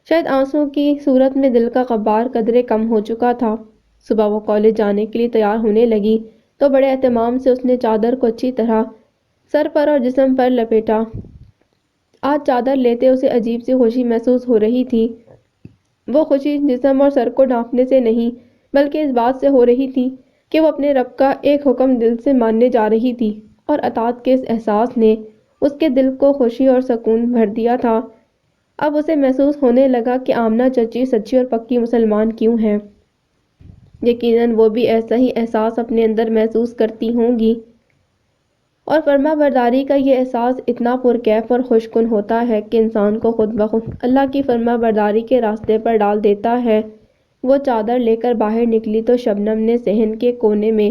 شاید آنسوؤں کی صورت میں دل کا غبار قدرے کم ہو چکا تھا۔ صبح وہ کالج جانے کے لیے تیار ہونے لگی تو بڑے اہتمام سے اس نے چادر کو اچھی طرح سر پر اور جسم پر لپیٹا۔ آج چادر لیتے اسے عجیب سی خوشی محسوس ہو رہی تھی۔ وہ خوشی جسم اور سر کو ڈھانپنے سے نہیں بلکہ اس بات سے ہو رہی تھی کہ وہ اپنے رب کا ایک حکم دل سے ماننے جا رہی تھی، اور اطاعت کے اس احساس نے اس کے دل کو خوشی اور سکون بھر دیا تھا۔ اب اسے محسوس ہونے لگا کہ آمنہ چچی سچی اور پکی مسلمان کیوں ہے۔ یقیناً وہ بھی ایسا ہی احساس اپنے اندر محسوس کرتی ہوں گی، اور فرما برداری کا یہ احساس اتنا پرکیف اور خوش کن ہوتا ہے کہ انسان کو خود بخود اللہ کی فرما برداری کے راستے پر ڈال دیتا ہے۔ وہ چادر لے کر باہر نکلی تو شبنم نے صحن کے کونے میں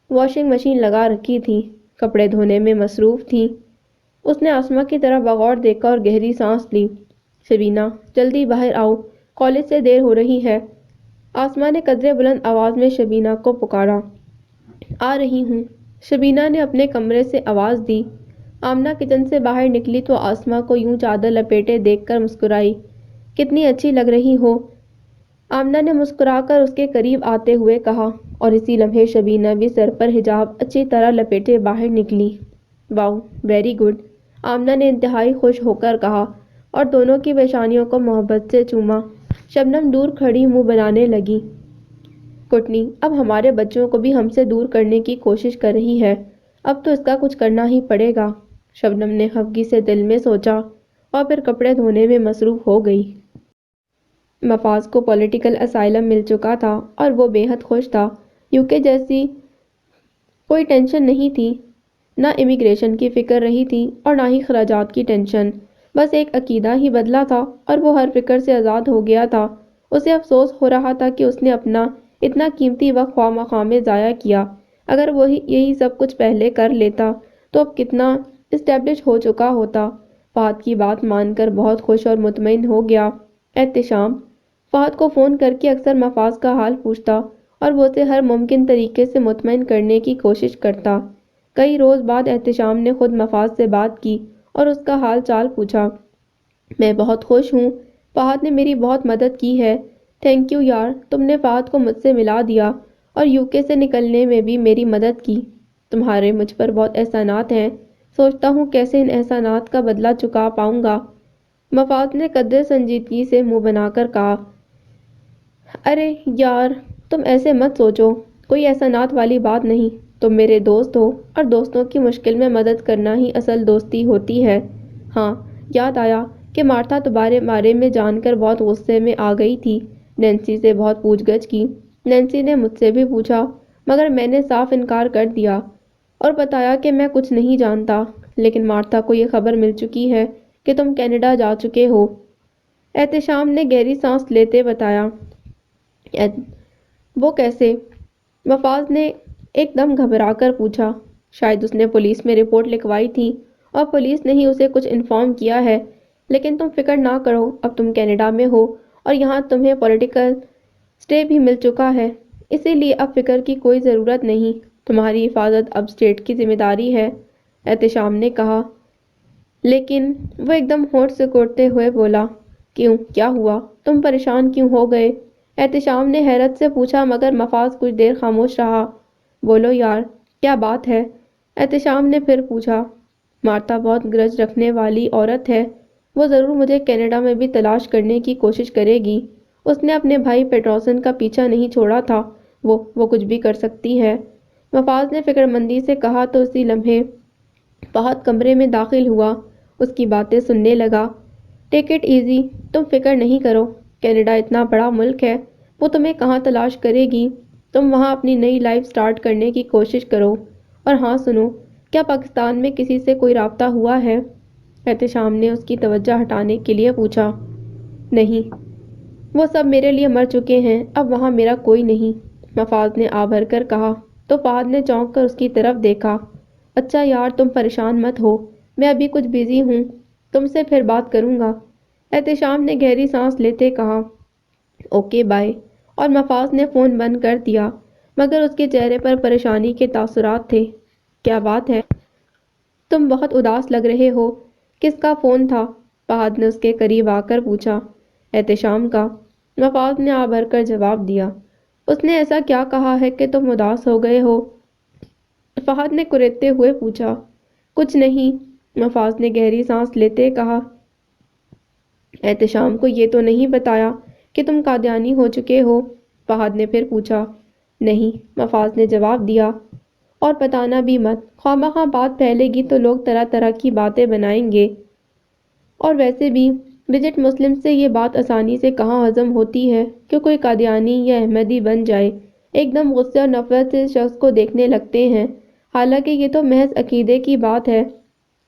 واشنگ مشین لگا رکھی تھی، کپڑے دھونے میں مصروف تھی۔ اس نے آسما کی طرف بغور دیکھا اور گہری سانس لی۔ شبینہ، جلدی باہر آؤ، کالج سے دیر ہو رہی ہے، آسما نے قدرے بلند آواز میں شبینہ کو پکارا۔ آ رہی ہوں، شبینہ نے اپنے کمرے سے آواز دی۔ آمنہ کچن سے باہر نکلی تو آسما کو یوں چادر لپیٹے دیکھ کر مسکرائی۔ کتنی اچھی لگ رہی ہو، آمنہ نے مسکرا کر اس کے قریب آتے ہوئے کہا، اور اسی لمحے شبینہ بھی سر پر حجاب اچھی طرح لپیٹے باہر نکلی۔ واؤ، ویری گڈ، آمنہ نے انتہائی خوش ہو کر کہا اور دونوں کی پیشانیوں کو محبت سے چوما۔ شبنم دور کھڑی منہ بنانے لگی۔ کٹنی اب ہمارے بچوں کو بھی ہم سے دور کرنے کی کوشش کر رہی ہے، اب تو اس کا کچھ کرنا ہی پڑے گا، شبنم نے خفگی سے دل میں سوچا اور پھر کپڑے دھونے میں مصروف ہو گئی۔ مفاز کو پولیٹیکل اسائلم مل چکا تھا اور وہ بے حد خوش تھا۔ یوکے جیسی کوئی ٹینشن نہیں تھی، نہ امیگریشن کی فکر رہی تھی اور نہ ہی خراجات کی ٹینشن، بس ایک عقیدہ ہی بدلا تھا اور وہ ہر فکر سے آزاد ہو گیا تھا۔ اسے افسوس ہو رہا تھا کہ اس نے اپنا اتنا قیمتی وقت خواہ مخواہ میں ضائع کیا۔ اگر وہ یہی سب کچھ پہلے کر لیتا تو اب کتنا اسٹیبلش ہو چکا ہوتا۔ فہد کی بات مان کر بہت خوش اور مطمئن ہو گیا۔ احتشام فہد کو فون کر کے اکثر مفاز کا حال پوچھتا اور وہ اسے ہر ممکن طریقے سے مطمئن کرنے کی کوشش کرتا۔ کئی روز بعد احتشام نے خود مفاز سے بات کی اور اس کا حال چال پوچھا۔ میں بہت خوش ہوں، فہد نے میری بہت مدد کی ہے۔ تھینک یو یار، تم نے فہد کو مجھ سے ملا دیا اور UK سے نکلنے میں بھی میری مدد کی۔ تمہارے مجھ پر بہت احسانات ہیں، سوچتا ہوں کیسے ان احسانات کا بدلہ چکا پاؤں گا۔ مفاز نے قدر سنجیدگی سے منہ بنا کر کہا۔ ارے یار، تم ایسے مت سوچو، کوئی احسانات والی بات نہیں۔ تم میرے دوست ہو اور دوستوں کی مشکل میں مدد کرنا ہی اصل دوستی ہوتی ہے۔ ہاں، یاد آیا کہ مارتھا تمہارے بارے میں جان کر بہت غصے میں آ گئی تھی۔ نینسی سے بہت پوچھ گچھ کی۔ نینسی نے مجھ سے بھی پوچھا، مگر میں نے صاف انکار کر دیا اور بتایا کہ میں کچھ نہیں جانتا۔ لیکن مارتھا کو یہ خبر مل چکی ہے کہ تم کینیڈا جا چکے ہو۔ احتشام نے گہری سانس لیتے بتایا۔ وہ کیسے؟ مفاز نے ایک دم گھبرا کر پوچھا۔ شاید اس نے پولیس میں رپورٹ لکھوائی تھی اور پولیس نے ہی اسے کچھ انفارم کیا ہے۔ لیکن تم فکر نہ کرو، اب تم کینیڈا میں ہو اور یہاں تمہیں پولیٹیکل اسٹے بھی مل چکا ہے، اسی لیے اب فکر کی کوئی ضرورت نہیں۔ تمہاری حفاظت اب اسٹیٹ کی ذمہ داری ہے، احتشام نے کہا۔ لیکن وہ ایک دم ہونٹ سکوڑتے ہوئے بولا، کیوں، کیا ہوا؟ تم پریشان کیوں ہو گئے؟ احتشام نے حیرت سے پوچھا، مگر مفاز کچھ دیر خاموش رہا۔ بولو یار، کیا بات ہے؟ احتشام نے پھر پوچھا۔ مارتھا بہت گرج رکھنے والی عورت ہے، وہ ضرور مجھے کینیڈا میں بھی تلاش کرنے کی کوشش کرے گی۔ اس نے اپنے بھائی پیٹرسن کا پیچھا نہیں چھوڑا تھا، وہ کچھ بھی کر سکتی ہے، مفاز نے فکرمندی سے کہا تو اسی لمحے فہد کمرے میں داخل ہوا، اس کی باتیں سننے لگا۔ ٹیک اٹ ایزی، تم فکر نہیں کرو، کینیڈا اتنا بڑا ملک ہے، وہ تمہیں کہاں تلاش کرے گی، تم وہاں اپنی نئی لائف سٹارٹ کرنے کی کوشش کرو۔ اور ہاں سنو، کیا پاکستان میں کسی سے کوئی رابطہ ہوا ہے؟ احتشام نے اس کی توجہ ہٹانے کے لیے پوچھا۔ نہیں، وہ سب میرے لیے مر چکے ہیں، اب وہاں میرا کوئی نہیں، مفاز نے آ بھر کر کہا تو فہد نے چونک کر اس کی طرف دیکھا۔ اچھا یار، تم پریشان مت ہو، میں ابھی کچھ بیزی ہوں، تم سے پھر بات کروں گا، احتشام نے گہری سانس لیتے کہا۔ اوکے بائے، اور مفاز نے فون بند کر دیا، مگر اس کے چہرے پر پریشانی کے تاثرات تھے۔ کیا بات ہے؟ تم بہت اداس لگ رہے ہو، کس کا فون تھا؟ فہد نے اس کے قریب آ کر پوچھا۔ احتشام کا، مفاز نے آ بھر کر جواب دیا۔ اس نے ایسا کیا کہا ہے کہ تم اداس ہو گئے ہو؟ فہد نے کریدتے ہوئے پوچھا۔ کچھ نہیں، مفاز نے گہری سانس لیتے کہا۔ احتشام کو یہ تو نہیں بتایا کہ تم قادیانی ہو چکے ہو؟ فہد نے پھر پوچھا۔ نہیں، مفاز نے جواب دیا، اور بتانا بھی مت، خواہ مخواہ بات پھیلے گی تو لوگ طرح طرح کی باتیں بنائیں گے، اور ویسے بھی بجٹ مسلم سے یہ بات آسانی سے کہاں ہضم ہوتی ہے کہ کوئی قادیانی یا احمدی بن جائے، ایک دم غصے اور نفرت سے شخص کو دیکھنے لگتے ہیں، حالانکہ یہ تو محض عقیدے کی بات ہے۔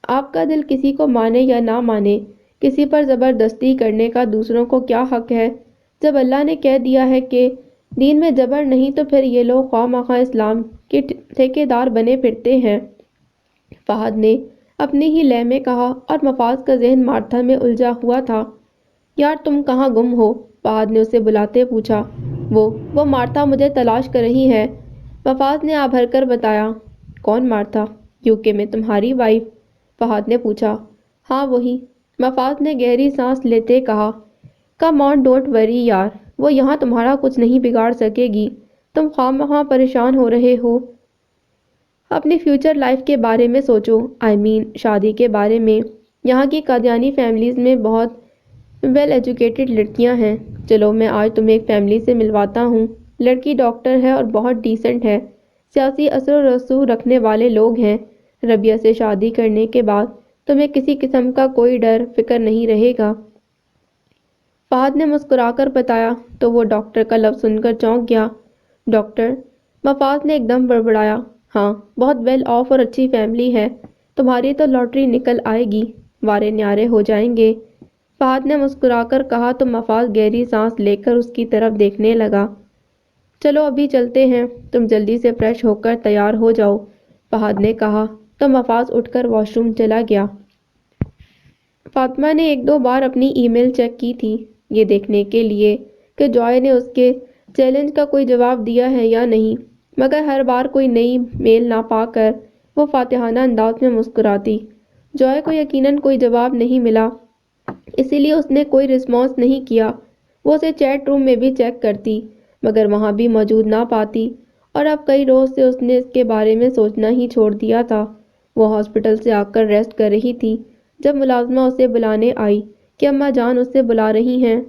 آپ کا دل کسی کو مانے یا نہ مانے، کسی پر زبردستی کرنے کا دوسروں کو کیا حق ہے؟ جب اللہ نے کہہ دیا ہے کہ دین میں جبر نہیں، تو پھر یہ لوگ خواہ مخواہ اسلام کے ٹھیکیدار بنے پھرتے ہیں، فہد نے اپنی ہی لے میں کہا، اور مفاز کا ذہن مارتھا میں الجھا ہوا تھا۔ یار تم کہاں گم ہو؟ فہد نے اسے بلاتے پوچھا۔ وہ مارتھا مجھے تلاش کر رہی ہے، مفاز نے آ بھر کر بتایا۔ کون مارتھا؟ UK میں تمہاری وائف؟ فہد نے پوچھا۔ ہاں وہی، مفاز نے گہری سانس لیتے کہا۔ کم آن ڈونٹ وری یار، وہ یہاں تمہارا کچھ نہیں بگاڑ سکے گی، تم خواہ مخواہ پریشان ہو رہے ہو، اپنی فیوچر لائف کے بارے میں سوچو، شادی کے بارے میں۔ یہاں کی قادیانی فیملیز میں بہت ویل ایجوکیٹڈ لڑکیاں ہیں، چلو میں آج تمہیں ایک فیملی سے ملواتا ہوں، لڑکی ڈاکٹر ہے اور بہت ڈیسنٹ ہے، سیاسی اثر و رسوخ رکھنے والے لوگ ہیں، ربیہ سے شادی کرنے کے بعد تمہیں کسی قسم کا کوئی ڈر فکر نہیں رہے گا، فہد نے مسکرا کر بتایا، تو وہ ڈاکٹر کا لفظ سن کر چونک گیا۔ ڈاکٹر؟ مفاز نے ایک دم بڑبڑایا۔ ہاں، بہت ویل آف اور اچھی فیملی ہے، تمہاری تو لاٹری نکل آئے گی، وارے نیارے ہو جائیں گے، فہد نے مسکرا کر کہا تو مفاز گہری سانس لے کر اس کی طرف دیکھنے لگا۔ چلو ابھی چلتے ہیں، تم جلدی سے فریش ہو کر تیار ہو جاؤ، فہد نے کہا تو مفاز اٹھ کر واش روم چلا گیا۔ فاطمہ نے ایک دو بار اپنی ای میل چیک کی تھی، یہ دیکھنے کے لیے کہ جوائے نے اس کے چیلنج کا کوئی جواب دیا ہے یا نہیں، مگر ہر بار کوئی نئی میل نہ پا کر وہ فاتحانہ انداز میں مسکراتی۔ جوائے کو یقیناً کوئی جواب نہیں ملا، اسی لیے اس نے کوئی رسپانس نہیں کیا۔ وہ اسے چیٹ روم میں بھی چیک کرتی، مگر وہاں بھی موجود نہ پاتی، اور اب کئی روز سے اس نے اس کے بارے میں سوچنا ہی چھوڑ دیا تھا۔ وہ ہاسپٹل سے آ کر ریسٹ کر رہی تھی جب ملازمہ اسے بلانے آئی کہ اماں جان اسے بلا رہی ہیں۔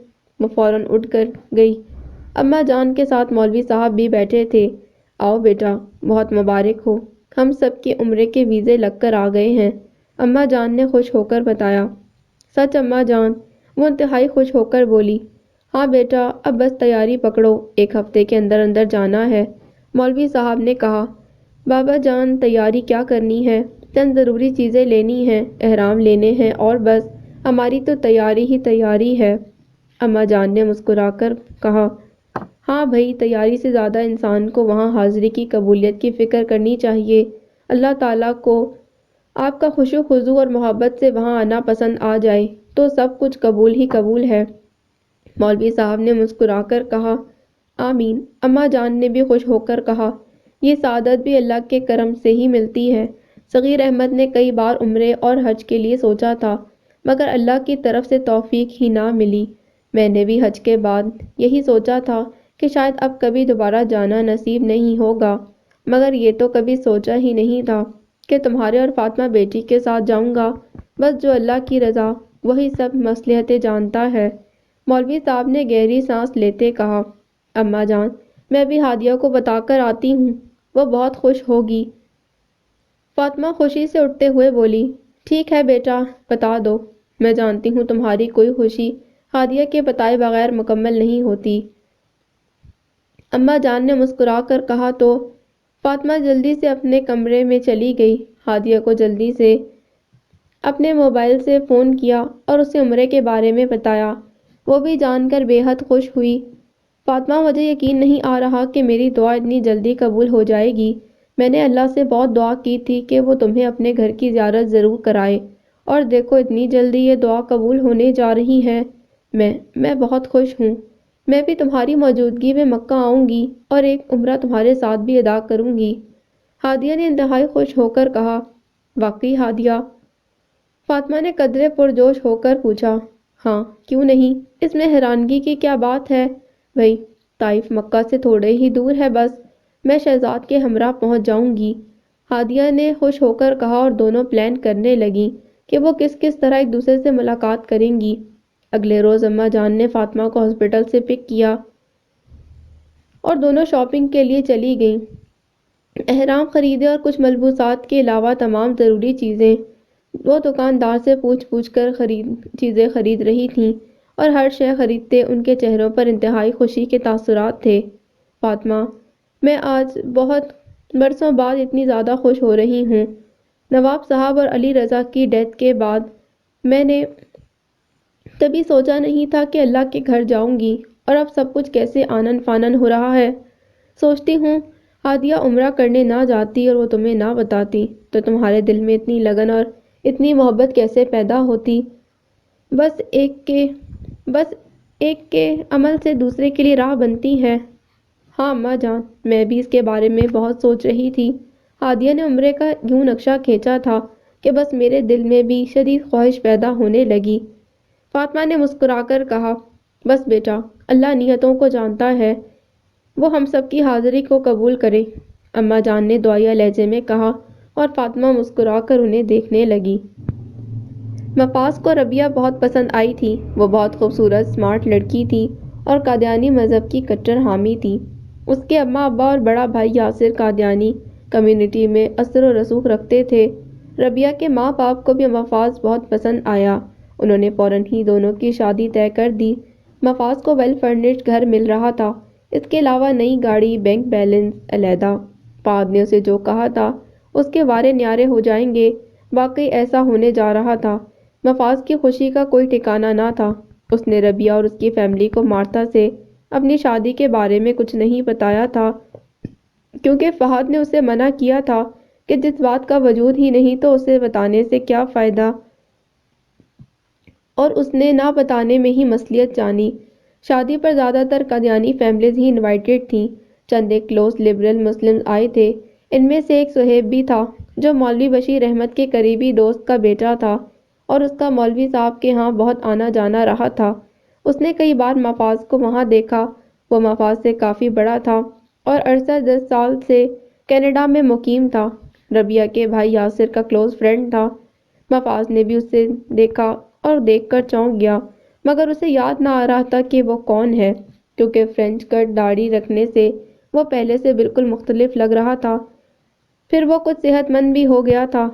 وہ فوراً اٹھ کر گئی۔ اماں جان کے ساتھ مولوی صاحب بھی بیٹھے تھے۔ آؤ بیٹا، بہت مبارک ہو، ہم سب کے عمرے کے ویزے لگ کر آ گئے ہیں، اماں جان نے خوش ہو کر بتایا۔ سچ اماں جان؟ وہ انتہائی خوش ہو کر بولی۔ ہاں بیٹا، اب بس تیاری پکڑو، 1 ہفتے کے اندر اندر جانا ہے، مولوی صاحب نے کہا۔ بابا جان، تیاری کیا کرنی ہے، چند ضروری چیزیں لینی ہیں، احرام لینے ہیں اور بس، ہماری تو تیاری ہی تیاری ہے، اماں جان نے مسکرا کر کہا۔ ہاں بھئی، تیاری سے زیادہ انسان کو وہاں حاضری کی قبولیت کی فکر کرنی چاہیے۔ اللہ تعالیٰ کو آپ کا خشوع و خضوع اور محبت سے وہاں آنا پسند آ جائے تو سب کچھ قبول ہی قبول ہے، مولوی صاحب نے مسکرا کر کہا۔ آمین، اماں جان نے بھی خوش ہو کر کہا۔ یہ سعادت بھی اللہ کے کرم سے ہی ملتی ہے۔ صغیر احمد نے کئی بار عمرے اور حج کے لیے سوچا تھا، مگر اللہ کی طرف سے توفیق ہی نہ ملی۔ میں نے بھی حج کے بعد یہی سوچا تھا کہ شاید اب کبھی دوبارہ جانا نصیب نہیں ہوگا، مگر یہ تو کبھی سوچا ہی نہیں تھا کہ تمہارے اور فاطمہ بیٹی کے ساتھ جاؤں گا۔ بس جو اللہ کی رضا، وہی سب مصلحتیں جانتا ہے، مولوی صاحب نے گہری سانس لیتے کہا۔ اماں جان، میں بھی ہادیہ کو بتا کر آتی ہوں، وہ بہت خوش ہوگی، فاطمہ خوشی سے اٹھتے ہوئے بولی۔ ٹھیک ہے بیٹا، بتا دو، میں جانتی ہوں تمہاری کوئی خوشی ہادیہ کے بتائے بغیر مکمل نہیں ہوتی، اماں جان نے مسکرا کر کہا۔ تو فاطمہ جلدی سے اپنے کمرے میں چلی گئی۔ ہادیہ کو جلدی سے اپنے موبائل سے فون کیا اور اسے عمرے کے بارے میں بتایا۔ وہ بھی جان کر بے حد خوش ہوئی۔ فاطمہ، مجھے یقین نہیں آ رہا کہ میری دعا اتنی جلدی قبول ہو جائے گی۔ میں نے اللہ سے بہت دعا کی تھی کہ وہ تمہیں اپنے گھر کی زیارت ضرور کرائے، اور دیکھو اتنی جلدی یہ دعا قبول ہونے جا رہی ہے۔ میں بہت خوش ہوں۔ میں بھی تمہاری موجودگی میں مکہ آؤں گی اور ایک عمرہ تمہارے ساتھ بھی ادا کروں گی، ہادیہ نے انتہائی خوش ہو کر کہا۔ واقعی ہادیہ؟ فاطمہ نے قدرے پرجوش ہو کر پوچھا۔ ہاں، کیوں نہیں، اس میں حیرانگی کی کیا بات ہے؟ بھئی، طائف مکہ سے تھوڑے ہی دور ہے، بس میں شہزاد کے ہمراہ پہنچ جاؤں گی، ہادیہ نے خوش ہو کر کہا، اور دونوں پلان کرنے لگیں کہ وہ کس طرح ایک دوسرے سے ملاقات کریں گی۔ اگلے روز اماں جان نے فاطمہ کو ہاسپٹل سے پک کیا اور دونوں شاپنگ کے لیے چلی گئیں۔ احرام خریدے اور کچھ ملبوسات کے علاوہ تمام ضروری چیزیں وہ دکاندار سے پوچھ کر چیزیں خرید رہی تھیں، اور ہر شے خریدتے ان کے چہروں پر انتہائی خوشی کے تاثرات تھے۔ فاطمہ، میں آج بہت برسوں بعد اتنی زیادہ خوش ہو رہی ہوں۔ نواب صاحب اور علی رضا کی ڈیتھ کے بعد میں نے کبھی سوچا نہیں تھا کہ اللہ کے گھر جاؤں گی، اور اب سب کچھ کیسے آنن فانن ہو رہا ہے۔ سوچتی ہوں ہادیہ عمرہ کرنے نہ جاتی اور وہ تمہیں نہ بتاتی تو تمہارے دل میں اتنی لگن اور اتنی محبت کیسے پیدا ہوتی۔ بس ایک کے عمل سے دوسرے کے لیے راہ بنتی ہے۔ ہاں اماں جان، میں بھی اس کے بارے میں بہت سوچ رہی تھی۔ ہادیہ نے عمرے کا یوں نقشہ کھینچا تھا کہ بس میرے دل میں بھی شدید خواہش پیدا ہونے لگی۔ فاطمہ نے مسکرا کر کہا۔ بس بیٹا، اللہ نیتوں کو جانتا ہے، وہ ہم سب کی حاضری کو قبول کرے، اماں جان نے دعائیہ لہجے میں کہا، اور فاطمہ مسکرا کر انہیں دیکھنے لگی۔ مفاز کو ربیہ بہت پسند آئی تھی۔ وہ بہت خوبصورت سمارٹ لڑکی تھی اور قادیانی مذہب کی کٹر حامی تھی۔ اس کے اماں ابا اور بڑا بھائی یاسر قادیانی کمیونٹی میں اثر و رسوخ رکھتے تھے۔ ربیہ کے ماں باپ کو بھی مفاز بہت پسند آیا۔ انہوں نے فوراً ہی دونوں کی شادی طے کر دی۔ مفاز کو ویل فرنشڈ گھر مل رہا تھا، اس کے علاوہ نئی گاڑی، بینک بیلنس علیحدہ۔ فہد نے اسے جو کہا تھا اس کے وارے نیارے ہو جائیں گے، واقعی ایسا ہونے جا رہا تھا۔ مفاز کی خوشی کا کوئی ٹھکانہ نہ تھا۔ اس نے ربیہ اور اس کی فیملی کو مارتھا سے اپنی شادی کے بارے میں کچھ نہیں بتایا تھا، کیونکہ فہد نے اسے منع کیا تھا کہ جس بات کا وجود ہی نہیں تو اسے بتانے سے کیا فائدہ، اور اس نے نہ بتانے میں ہی مصلحت جانی۔ شادی پر زیادہ تر قادیانی فیملیز ہی انوائٹڈ تھیں۔ چند ایک کلوز لبرل مسلم آئے تھے، ان میں سے ایک صہیب بھی تھا جو مولوی بشیر احمد کے قریبی دوست کا بیٹا تھا اور اس کا مولوی صاحب کے ہاں بہت آنا جانا رہا تھا۔ اس نے کئی بار محفوظ کو وہاں دیکھا۔ وہ محفوظ سے کافی بڑا تھا اور عرصہ 10 سال سے کینیڈا میں مقیم تھا۔ ربیہ کے بھائی یاسر کا کلوز فرینڈ تھا۔ محفوظ نے بھی اسے دیکھا اور دیکھ کر چونک گیا، مگر اسے یاد نہ آ رہا تھا کہ وہ کون ہے، کیونکہ فرینچ کٹ داڑھی رکھنے سے وہ پہلے سے بالکل مختلف لگ رہا تھا۔ پھر وہ کچھ صحت مند بھی ہو گیا تھا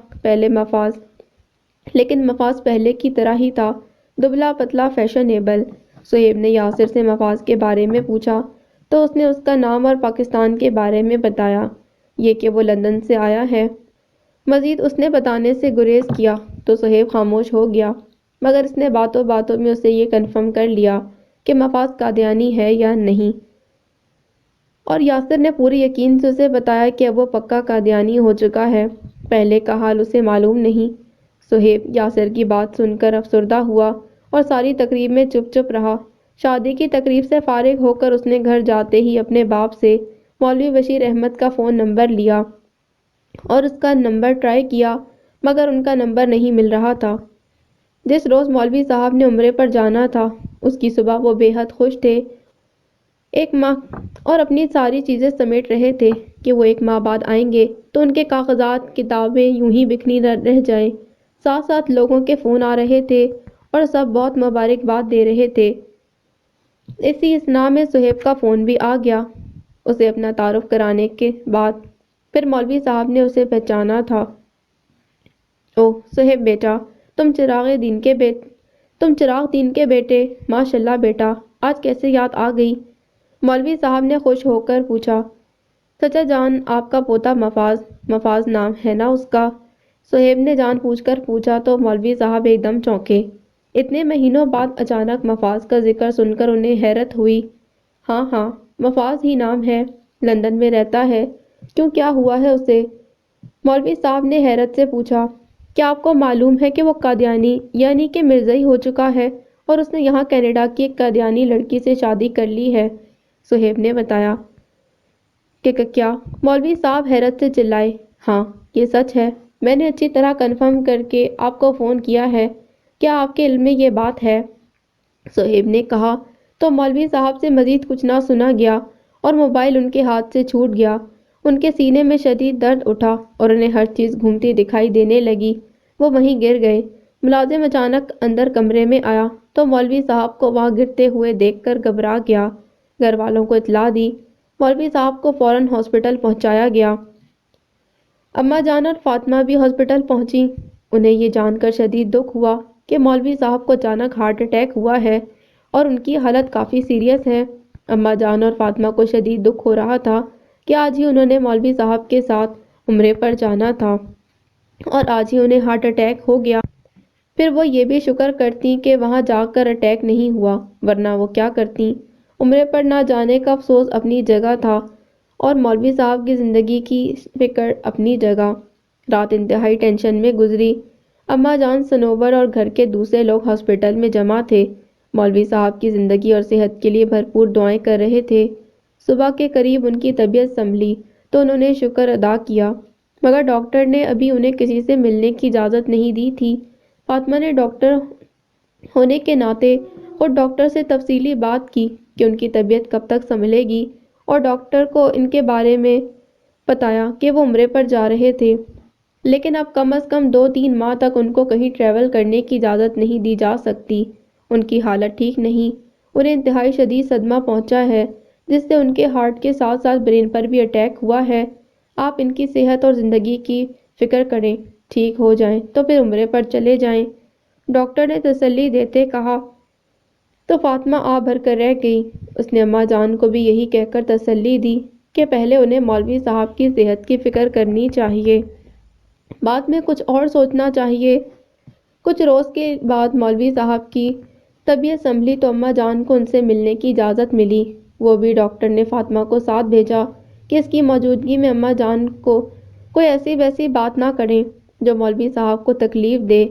لیکن محفوظ پہلے کی طرح ہی تھا، دبلا پتلا فیشنیبل۔ صہیب نے یاسر سے محفوظ کے بارے میں پوچھا تو اس نے اس کا نام اور پاکستان کے بارے میں بتایا، یہ کہ وہ لندن سے آیا ہے۔ مزید اس نے بتانے سے گریز کیا تو صہیب خاموش ہو گیا، مگر اس نے باتوں باتوں میں اسے یہ کنفرم کر لیا کہ محفوظ قادیانی ہے یا نہیں، اور یاسر نے پورے یقین سے اسے بتایا کہ اب وہ پکا قادیانی ہو چکا ہے، پہلے کا حال اسے معلوم نہیں۔ صہیب یاسر کی بات سن کر افسردہ ہوا اور ساری تقریب میں چپ چپ رہا۔ شادی کی تقریب سے فارغ ہو کر اس نے گھر جاتے ہی اپنے باپ سے مولوی بشیر احمد کا فون نمبر لیا اور اس کا نمبر ٹرائی کیا، مگر ان کا نمبر نہیں مل رہا تھا۔ جس روز مولوی صاحب نے عمرے پر جانا تھا، اس کی صبح وہ بے حد خوش تھے، ایک ماہ اور اپنی ساری چیزیں سمیٹ رہے تھے کہ وہ 1 ماہ بعد آئیں گے تو ان کے کاغذات کتابیں یوں ہی بکھری رہ جائیں۔ ساتھ ساتھ لوگوں کے فون آ رہے تھے اور سب بہت مبارکباد دے رہے تھے۔ اسی اثناء میں صہیب کا فون بھی آ گیا۔ اسے اپنا تعارف کرانے کے بعد پھر مولوی صاحب نے اسے پہچانا تھا۔ اوہ صہیب بیٹا، تم چراغ دین کے بیٹے، ماشاءاللہ بیٹا، آج کیسے یاد آ گئی؟ مولوی صاحب نے خوش ہو کر پوچھا۔ چچا جان، آپ کا پوتا محفوظ نام ہے نا اس کا؟ صہیب نے جان بوجھ کر پوچھا تو مولوی صاحب ایک دم چونکے۔ اتنے مہینوں بعد اچانک محفوظ کا ذکر سن کر انہیں حیرت ہوئی۔ ہاں محفوظ ہی نام ہے، لندن میں رہتا ہے، کیوں کیا ہوا ہے اسے؟ مولوی صاحب نے حیرت سے پوچھا۔ کیا آپ کو معلوم ہے کہ وہ قادیانی یعنی کہ مرزائی ہو چکا ہے اور اس نے یہاں کینیڈا کی ایک قادیانی لڑکی سے شادی کر لی ہے؟ صہیب نے بتایا۔ کہ کیا؟ مولوی صاحب حیرت سے چلائے۔ ہاں یہ سچ ہے، میں نے اچھی طرح کنفرم کر کے آپ کو فون کیا ہے، کیا آپ کے علم میں یہ بات ہے؟ صہیب نے کہا تو مولوی صاحب سے مزید کچھ نہ سنا گیا اور موبائل ان کے ہاتھ سے چھوٹ گیا۔ ان کے سینے میں شدید درد اٹھا اور انہیں ہر چیز گھومتی دکھائی دینے لگی۔ وہ وہیں گر گئے۔ ملازم اچانک اندر کمرے میں آیا تو مولوی صاحب کو وہاں گرتے ہوئے دیکھ کر گھبرا گیا۔ گھر والوں کو اطلاع دی، مولوی صاحب کو فوراً ہاسپٹل پہنچایا گیا۔ اماں جان اور فاطمہ بھی ہاسپٹل پہنچی۔ انہیں یہ جان کر شدید دکھ ہوا کہ مولوی صاحب کو اچانک ہارٹ اٹیک ہوا ہے اور ان کی حالت کافی سیریس ہے۔ اماں جان اور فاطمہ کو شدید دکھ ہو رہا تھا کہ آج ہی انہوں نے مولوی صاحب کے ساتھ عمرے پر جانا تھا اور آج ہی انہیں ہارٹ اٹیک ہو گیا۔ پھر وہ یہ بھی شکر کرتی کہ وہاں جا کر اٹیک نہیں ہوا، ورنہ وہ کیا کرتی؟ عمرے پر نہ جانے کا افسوس اپنی جگہ تھا اور مولوی صاحب کی زندگی کی فکر اپنی جگہ۔ رات انتہائی ٹینشن میں گزری۔ اماں جان، سنوبر اور گھر کے دوسرے لوگ ہاسپٹل میں جمع تھے، مولوی صاحب کی زندگی اور صحت کے لیے بھرپور دعائیں کر رہے تھے۔ صبح کے قریب ان کی طبیعت سنبھلی تو انہوں نے شکر ادا کیا، مگر ڈاکٹر نے ابھی انہیں کسی سے ملنے کی اجازت نہیں دی تھی۔ فاطمہ نے ڈاکٹر ہونے کے ناطے خود ڈاکٹر سے تفصیلی بات کی کہ ان کی طبیعت کب تک سنبھلے گی اور ڈاکٹر کو ان کے بارے میں بتایا کہ وہ عمرے پر جا رہے تھے، لیکن اب کم از کم 2-3 ماہ تک ان کو کہیں ٹریول کرنے کی اجازت نہیں دی جا سکتی۔ ان کی حالت ٹھیک نہیں، انہیں انتہائی شدید صدمہ پہنچا ہے جس سے ان کے ہارٹ کے ساتھ ساتھ برین پر بھی اٹیک ہوا ہے۔ آپ ان کی صحت اور زندگی کی فکر کریں، ٹھیک ہو جائیں تو پھر عمرے پر چلے جائیں، ڈاکٹر نے تسلی دیتے کہا۔ تو فاطمہ آہ بھر کر رہ گئی۔ اس نے اماں جان کو بھی یہی کہہ کر تسلی دی کہ پہلے انہیں مولوی صاحب کی صحت کی فکر کرنی چاہیے، بعد میں کچھ اور سوچنا چاہیے۔ کچھ روز کے بعد مولوی صاحب کی طبیعت سنبھلی تو اماں جان کو ان سے ملنے کی اجازت ملی۔ وہ بھی ڈاکٹر نے فاطمہ کو ساتھ بھیجا کہ اس کی موجودگی میں اماں جان کو کوئی ایسی ویسی بات نہ کریں جو مولوی صاحب کو تکلیف دے۔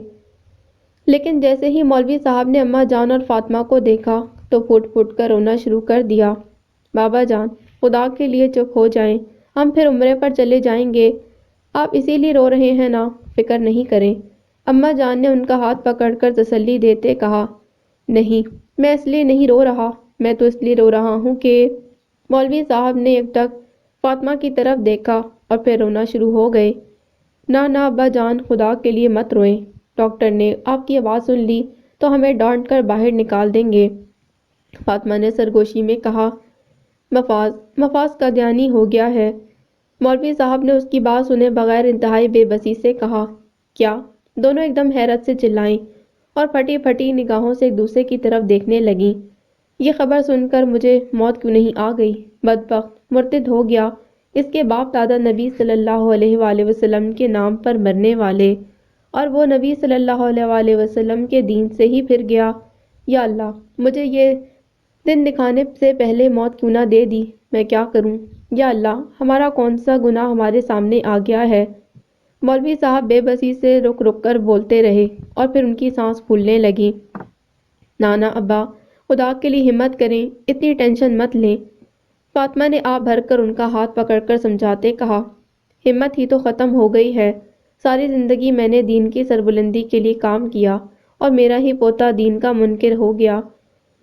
لیکن جیسے ہی مولوی صاحب نے اماں جان اور فاطمہ کو دیکھا تو پھٹ پھٹ کر رونا شروع کر دیا۔ بابا جان، خدا کے لیے چپ ہو جائیں، ہم پھر عمرے پر چلے جائیں گے، آپ اسی لیے رو رہے ہیں نا، فکر نہیں کریں۔ اماں جان نے ان کا ہاتھ پکڑ کر تسلی دیتے کہا، نہیں، میں اس لیے نہیں رو رہا، میں تو اس لیے رو رہا ہوں کہ… مولوی صاحب نے ایک ٹک فاطمہ کی طرف دیکھا اور پھر رونا شروع ہو گئے۔ نہ ابا جان، خدا کے لیے مت روئیں، ڈاکٹر نے آپ کی آواز سن لی تو ہمیں ڈانٹ کر باہر نکال دیں گے۔ فاطمہ نے سرگوشی میں کہا، مفاز قادیانی ہو گیا ہے۔ مولوی صاحب نے اس کی بات سنے بغیر انتہائی بے بسی سے کہا، کیا؟ دونوں ایک دم حیرت سے چلائیں اور پھٹی پھٹی نگاہوں سے ایک دوسرے کی طرف دیکھنے لگیں۔ یہ خبر سن کر مجھے موت کیوں نہیں آ گئی؟ بدبخت مرتد ہو گیا، اس کے باپ دادا نبی صلی اللہ علیہ وآلہ وسلم کے نام پر مرنے والے، اور وہ نبی صلی اللہ علیہ وآلہ وسلم کے دین سے ہی پھر گیا۔ یا اللہ، مجھے یہ دن دکھانے سے پہلے موت کیوں نہ دے دی، میں کیا کروں؟ یا اللہ، ہمارا کون سا گناہ ہمارے سامنے آ گیا ہے؟ مولوی صاحب بے بسی سے رک رک کر بولتے رہے اور پھر ان کی سانس پھولنے لگی۔ نانا ابا، خدا کے لیے ہمت کریں، اتنی ٹینشن مت لیں۔ فاطمہ نے آہ بھر کر ان کا ہاتھ پکڑ کر سمجھاتے کہا، ہمت ہی تو ختم ہو گئی ہے، ساری زندگی میں نے دین کی سربلندی کے لیے کام کیا اور میرا ہی پوتا دین کا منکر ہو گیا،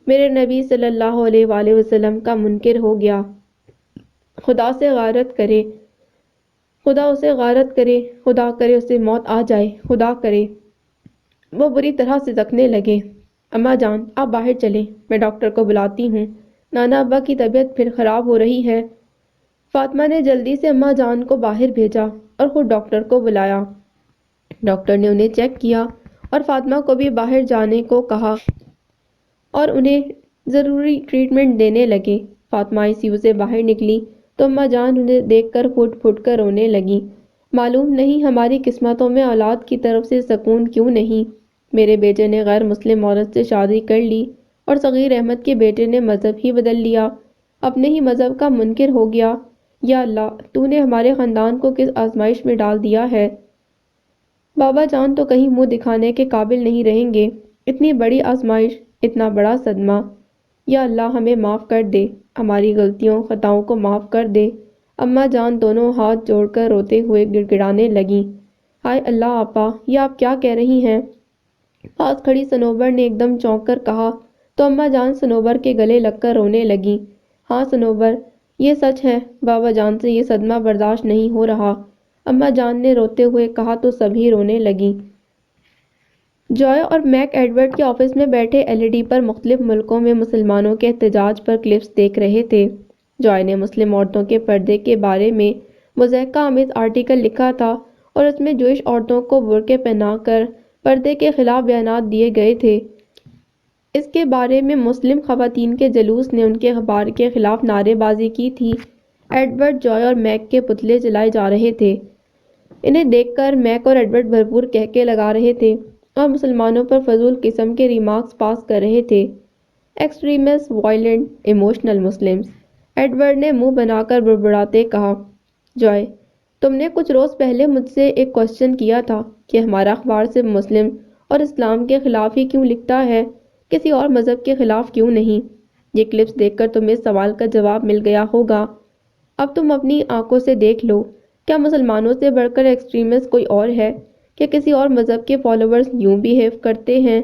میرے نبی صلی اللہ علیہ وآلہ وسلم کا منکر ہو گیا۔ خدا سے غارت کرے، خدا اسے غارت کرے، خدا کرے اسے موت آ جائے، خدا کرے۔ وہ بری طرح سسکنے لگے۔ اماں جان، آپ باہر چلیں، میں ڈاکٹر کو بلاتی ہوں، نانا ابا کی طبیعت پھر خراب ہو رہی ہے۔ فاطمہ نے جلدی سے اماں جان کو باہر بھیجا اور خود ڈاکٹر کو بلایا۔ ڈاکٹر نے انہیں چیک کیا اور فاطمہ کو بھی باہر جانے کو کہا اور انہیں ضروری ٹریٹمنٹ دینے لگے۔ فاطمہ ICU سے باہر نکلی تو اماں جان انہیں دیکھ کر پھٹ پھٹ کر رونے لگیں۔ معلوم نہیں ہماری قسمتوں میں اولاد کی طرف سے سکون کیوں نہیں۔ میرے بیٹے نے غیر مسلم عورت سے شادی کر لی اور صغیر احمد کے بیٹے نے مذہب ہی بدل لیا، اپنے ہی مذہب کا منکر ہو گیا۔ یا اللہ، تو نے ہمارے خاندان کو کس آزمائش میں ڈال دیا ہے؟ بابا جان تو کہیں منہ دکھانے کے قابل نہیں رہیں گے، اتنی بڑی آزمائش، اتنا بڑا صدمہ۔ یا اللہ، ہمیں معاف کر دے، ہماری غلطیوں خطاؤں کو معاف کر دے۔ اماں جان دونوں ہاتھ جوڑ کر روتے ہوئے گڑ گڑانے لگیں۔ ہائے اللہ آپا، یہ آپ کیا کہہ رہی ہیں؟ پاس کھڑی صنوبر نے ایک دم چونک کر کہا تو اماں جان صنوبر کے گلے لگ کر رونے لگیں۔ ہاں صنوبر، یہ سچ ہے، بابا جان سے یہ صدمہ برداشت نہیں ہو رہا، اماں جان نے روتے ہوئے کہا تو سبھی رونے لگیں۔ جوائے اور میک ایڈورڈ کے آفس میں بیٹھے LED پر مختلف ملکوں میں مسلمانوں کے احتجاج پر کلپس دیکھ رہے تھے۔ جوائے نے مسلم عورتوں کے پردے کے بارے میں مضحکہ آمیز آرٹیکل لکھا تھا اور اس میں جوئش عورتوں کو برقعے پہنا کر پردے کے خلاف بیانات دیے گئے تھے۔ اس کے بارے میں مسلم خواتین کے جلوس نے ان کے اخبار کے خلاف نعرے بازی کی تھی۔ ایڈورڈ، جوائے اور میک کے پتلے جلائے جا رہے تھے۔ انہیں دیکھ کر میک اور ایڈورڈ بھرپور کہکے لگا رہے تھے اور مسلمانوں پر فضول قسم کے ریمارکس پاس کر رہے تھے۔ Extremist, violent, emotional Muslims, Edward نے منہ بنا کر بڑبڑاتے کہا۔ جوائے، تم نے کچھ روز پہلے مجھ سے ایک کوسچن کیا تھا کہ ہمارا اخبار صرف مسلم اور اسلام کے خلاف ہی کیوں لکھتا ہے، کسی اور مذہب کے خلاف کیوں نہیں؟ یہ کلپس دیکھ کر تمہیں اس سوال کا جواب مل گیا ہوگا۔ اب تم اپنی آنکھوں سے دیکھ لو، کیا مسلمانوں سے بڑھ کر ایکسٹریمسٹ کوئی اور ہے؟ کیا کسی اور مذہب کے فالوورز یوں بیہیو کرتے ہیں؟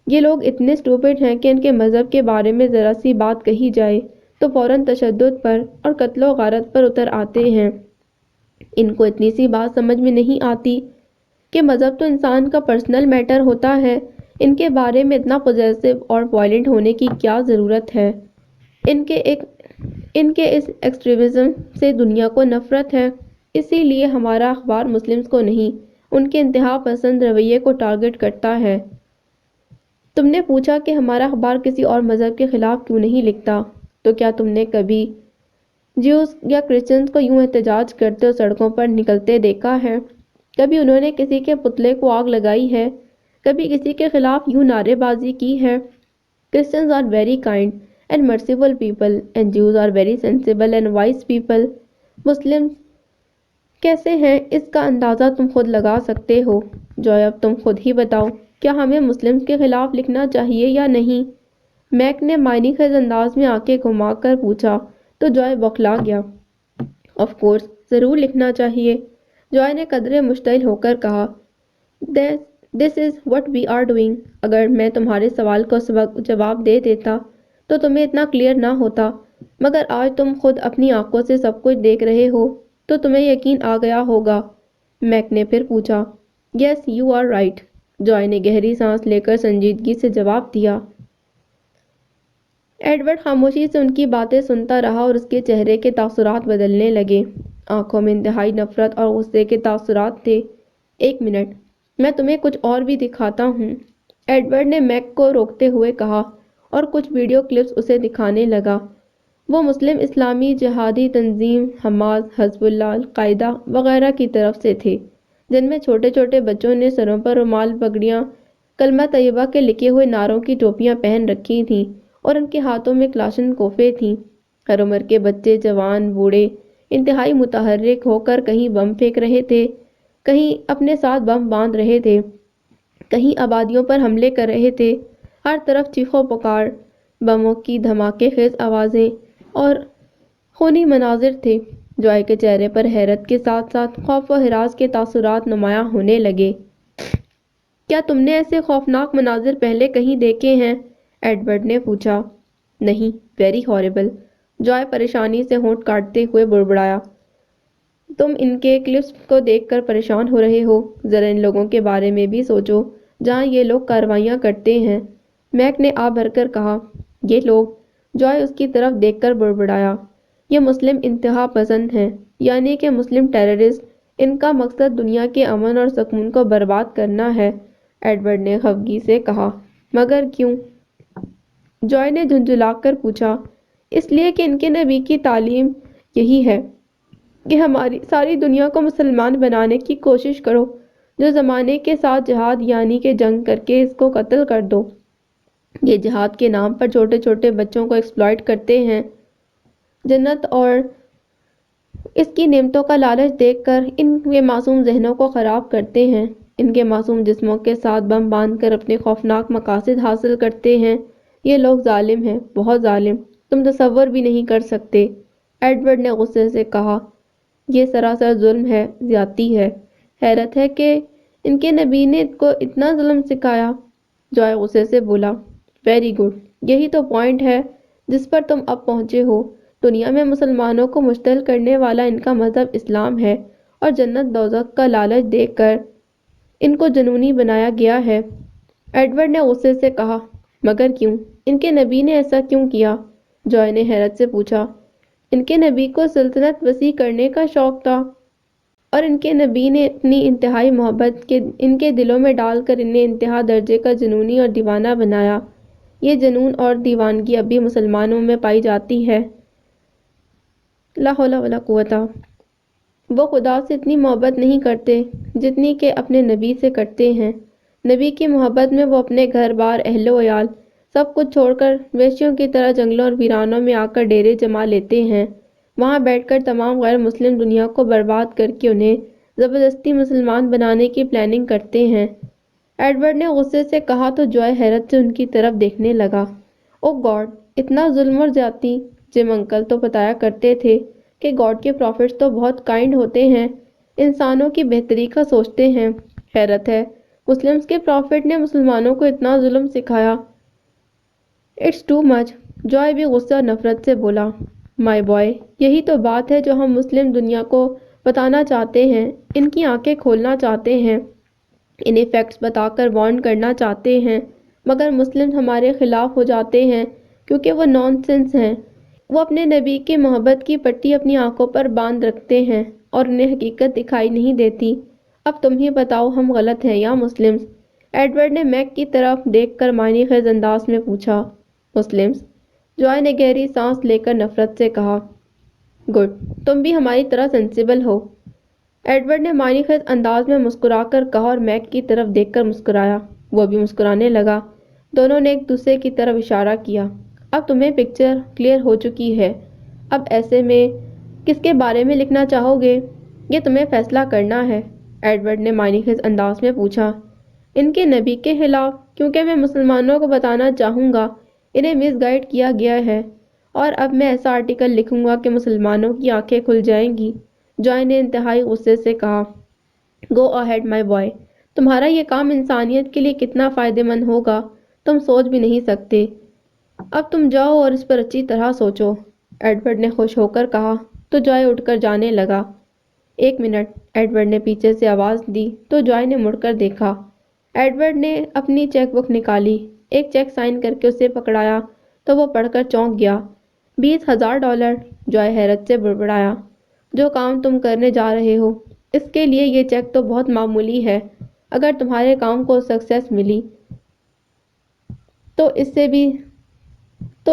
یہ لوگ اتنے اسٹوپڈ ہیں کہ ان کے مذہب کے بارے میں ذرا سی بات کہی جائے تو فوراً تشدد پر اور قتل و غارت پر اتر آتے ہیں۔ ان کو اتنی سی بات سمجھ میں نہیں آتی کہ مذہب تو انسان کا پرسنل میٹر ہوتا ہے، ان کے بارے میں اتنا پوزیسو اور وائلنٹ ہونے کی کیا ضرورت ہے؟ ان کے اس ایکسٹریمزم سے دنیا کو نفرت ہے، اسی لیے ہمارا اخبار مسلمز کو نہیں، ان کے انتہا پسند رویے کو ٹارگٹ کرتا ہے۔ تم نے پوچھا کہ ہمارا اخبار کسی اور مذہب کے خلاف کیوں نہیں لکھتا، تو کیا تم نے کبھی جیوز یا کرسچنز کو یوں احتجاج کرتے اور سڑکوں پر نکلتے دیکھا ہے؟ کبھی انہوں نے کسی کے پتلے کو آگ لگائی ہے؟ کبھی کسی کے خلاف یوں نعرے بازی کی ہے؟ Christians are very kind and merciful people and Jews are very sensible and wise people. مسلم کیسے ہیں اس کا اندازہ تم خود لگا سکتے ہو۔ جوائے، اب تم خود ہی بتاؤ، کیا ہمیں مسلمز کے خلاف لکھنا چاہیے یا نہیں؟ میک نے معنی خیز انداز میں آنکھیں گھما کر پوچھا تو جوائے بوکھلا گیا۔ آف کورس، ضرور لکھنا چاہیے، جوائے نے قدرے مشتعل ہو کر کہا۔ دس از what we are doing۔ اگر میں تمہارے سوال کو جواب دے دیتا تو تمہیں اتنا کلیئر نہ ہوتا، مگر آج تم خود اپنی آنکھوں سے سب کچھ دیکھ رہے ہو تو تمہیں یقین آ گیا ہوگا۔ میک نے پھر پوچھا۔ Yes you are right, Joy نے گہری سانس لے کر سنجیدگی سے جواب دیا۔ ایڈورڈ خاموشی سے ان کی باتیں سنتا رہا اور اس کے چہرے کے تاثرات بدلنے لگے۔ آنکھوں میں انتہائی نفرت اور غصے کے تاثرات تھے۔ ایک منٹ، میں تمہیں کچھ اور بھی دکھاتا ہوں، ایڈورڈ نے میک کو روکتے ہوئے کہا اور کچھ ویڈیو کلپس اسے دکھانے لگا۔ وہ مسلم اسلامی جہادی تنظیم حماس، حزب اللہ، القاعدہ وغیرہ کی طرف سے تھے، جن میں چھوٹے چھوٹے بچوں نے سروں پر رومال، پگڑیاں، کلمہ طیبہ کے لکھے ہوئے نعروں کی ٹوپیاں پہن رکھی تھیں اور ان کے ہاتھوں میں کلاشن کوفیں تھیں۔ ہر عمر کے بچے، جوان، بوڑھے انتہائی متحرک ہو کر کہیں بم پھینک رہے تھے، کہیں اپنے ساتھ بم باندھ رہے تھے، کہیں آبادیوں پر حملے کر رہے تھے۔ ہر طرف چیخ و پکار، بموں کی دھماکے خیز آوازیں اور خونی مناظر تھے۔ جوائے کے چہرے پر حیرت کے ساتھ ساتھ خوف و ہراس کے تاثرات نمایاں ہونے لگے۔ کیا تم نے ایسے خوفناک مناظر پہلے کہیں دیکھے ہیں؟ ایڈورڈ نے پوچھا۔ نہیں، ویری ہاربل، جوائے پریشانی سے ہونٹ کاٹتے ہوئے بڑبڑایا۔ تم ان کے کلپس کو دیکھ کر پریشان ہو رہے ہو، ذرا ان لوگوں کے بارے میں بھی سوچو جہاں یہ لوگ کارروائیاں کرتے ہیں، میک نے آ بھر کر کہا۔ یہ لوگ، جوائے اس کی طرف دیکھ کر بڑبڑایا، یہ مسلم انتہا پسند ہیں، یعنی کہ مسلم ٹیررسٹ۔ ان کا مقصد دنیا کے امن اور سکون کو برباد کرنا ہے، ایڈورڈ نے خفگی سے کہا۔ مگر کیوں؟ جوائے نے جھنجھلا کر پوچھا۔ اس لیے کہ ان کے نبی کی تعلیم یہی ہے کہ ہماری ساری دنیا کو مسلمان بنانے کی کوشش کرو، جو زمانے کے ساتھ جہاد یعنی کہ جنگ کر کے اس کو قتل کر دو۔ یہ جہاد کے نام پر چھوٹے چھوٹے بچوں کو ایکسپلائٹ کرتے ہیں، جنت اور اس کی نعمتوں کا لالچ دیکھ کر ان کے معصوم ذہنوں کو خراب کرتے ہیں، ان کے معصوم جسموں کے ساتھ بم باندھ کر اپنے خوفناک مقاصد حاصل کرتے ہیں۔ یہ لوگ ظالم ہیں، بہت ظالم، تم تصور بھی نہیں کر سکتے، ایڈورڈ نے غصے سے کہا۔ یہ سراسر ظلم ہے، زیادتی ہے۔ حیرت ہے کہ ان کے نبی نے کو اتنا ظلم سکھایا، جوائے غصے سے بولا۔ ویری گڈ، یہی تو پوائنٹ ہے جس پر تم اب پہنچے ہو۔ دنیا میں مسلمانوں کو مشتعل کرنے والا ان کا مذہب اسلام ہے اور جنت دوزخ کا لالچ دیکھ کر ان کو جنونی بنایا گیا ہے، ایڈورڈ نے غصے سے کہا۔ مگر کیوں؟ ان کے نبی نے ایسا کیوں کیا؟ جوائے نے حیرت سے پوچھا۔ ان کے نبی کو سلطنت وسیع کرنے کا شوق تھا اور ان کے نبی نے اپنی انتہائی محبت ان کے دلوں میں ڈال کر انہیں انتہا درجے کا جنونی اور دیوانہ بنایا۔ یہ جنون اور دیوانگی اب بھی مسلمانوں میں پائی جاتی ہے۔ لا حول ولا قوت۔ وہ خدا سے اتنی محبت نہیں کرتے جتنی کہ اپنے نبی سے کرتے ہیں۔ نبی کی محبت میں وہ اپنے گھر بار، اہل و عیال سب کچھ چھوڑ کر وحشیوں کی طرح جنگلوں اور ویرانوں میں آ کر ڈیرے جما لیتے ہیں، وہاں بیٹھ کر تمام غیر مسلم دنیا کو برباد کر کے انہیں زبردستی مسلمان بنانے کی پلاننگ کرتے ہیں، ایڈورڈ نے غصے سے کہا تو جوائے حیرت سے ان کی طرف دیکھنے لگا۔ او گاڈ، اتنا ظلم اور زیادتی! جم انکل تو بتایا کرتے تھے کہ گاڈ کے پروفٹس تو بہت کائنڈ ہوتے ہیں، انسانوں کی بہتری کا سوچتے ہیں۔ حیرت ہے، مسلمز کے پروفٹ نے مسلمانوں کو اتنا ظلم سکھایا۔ اٹس ٹو مچ، جوائے بھی غصہ اور نفرت سے بولا۔ مائی بوائے، یہی تو بات ہے جو ہم مسلم دنیا کو بتانا چاہتے ہیں، ان کی آنکھیں کھولنا چاہتے ہیں، انہیں فیکٹس بتا کر وارن کرنا چاہتے ہیں، مگر مسلم ہمارے خلاف ہو جاتے ہیں کیونکہ وہ نان سینس ہیں۔ وہ اپنے نبی کی محبت کی پٹی اپنی آنکھوں پر باندھ رکھتے ہیں اور انہیں حقیقت دکھائی نہیں دیتی۔ اب تم ہی بتاؤ، ہم غلط ہیں یا مسلمز؟ ایڈورڈ نے میک کی طرف دیکھ کر معنی خیز انداز میں پوچھا۔ مسلمز، جوائے نے گہری سانس لے کر نفرت سے کہا۔ گڈ، تم بھی ہماری طرح سینسیبل ہو، ایڈورڈ نے معنی خیز انداز میں مسکرا کر کہا اور میک کی طرف دیکھ کر مسکرایا۔ وہ بھی مسکرانے لگا۔ دونوں نے ایک دوسرے کی طرف اشارہ کیا۔ اب تمہیں پکچر کلیئر ہو چکی ہے، اب ایسے میں کس کے بارے میں لکھنا چاہو گے؟ یہ تمہیں فیصلہ کرنا ہے، ایڈورڈ نے معنی خیز انداز میں پوچھا۔ ان کے نبی کے خلاف، کیونکہ میں مسلمانوں کو بتانا چاہوں گا انہیں مس گائیڈ کیا گیا ہے، اور اب میں ایسا آرٹیکل لکھوں گا کہ مسلمانوں کی آنکھیں کھل جائیں گی۔ جوائے نے انتہائی غصے سے کہا، گو اہیڈ مائی بوائے، تمہارا یہ کام انسانیت کے لیے کتنا فائدہ مند ہوگا تم سوچ بھی نہیں سکتے۔ اب تم جاؤ اور اس پر اچھی طرح سوچو، ایڈورڈ نے خوش ہو کر کہا تو جوائے اٹھ کر جانے لگا۔ ایک منٹ، ایڈورڈ نے پیچھے سے آواز دی تو جوائے نے مڑ کر دیکھا۔ ایڈورڈ نے اپنی چیک بک نکالی، ایک چیک سائن کر کے اسے پکڑایا تو وہ پڑھ کر چونک گیا۔ $20,000، جوائے حیرت سے بڑبڑایا۔ جو کام تم کرنے جا رہے ہو اس کے لیے یہ چیک تو بہت معمولی ہے، اگر تمہارے کام کو سکسیس ملی تو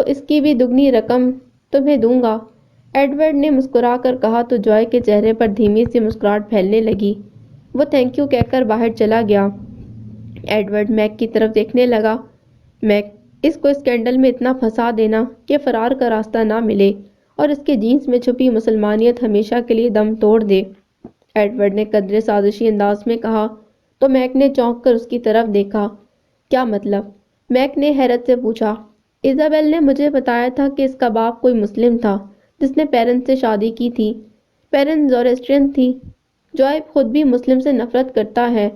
اس کی بھی دگنی رقم تمہیں دوں گا۔ ایڈورڈ نے مسکرا کر کہا تو جوائے کے چہرے پر دھیمی سی مسکراہٹ پھیلنے لگی۔ وہ تھینک یو کہہ کر باہر چلا گیا۔ ایڈورڈ میک کی طرف دیکھنے لگا۔ میک، اس کو اسکینڈل میں اتنا پھنسا دینا کہ فرار کا راستہ نہ ملے اور اس کے جینس میں چھپی مسلمانیت ہمیشہ کے لیے دم توڑ دے، ایڈورڈ نے قدرے سازشی انداز میں کہا تو میک نے چونک کر اس کی طرف دیکھا۔ کیا مطلب؟ میک نے حیرت سے پوچھا۔ ایزابیل نے مجھے بتایا تھا کہ اس کا باپ کوئی مسلم تھا جس نے پیرن سے شادی کی تھی۔ پیرن زوریسٹرین تھی۔ جوائے خود بھی مسلم سے نفرت کرتا ہے۔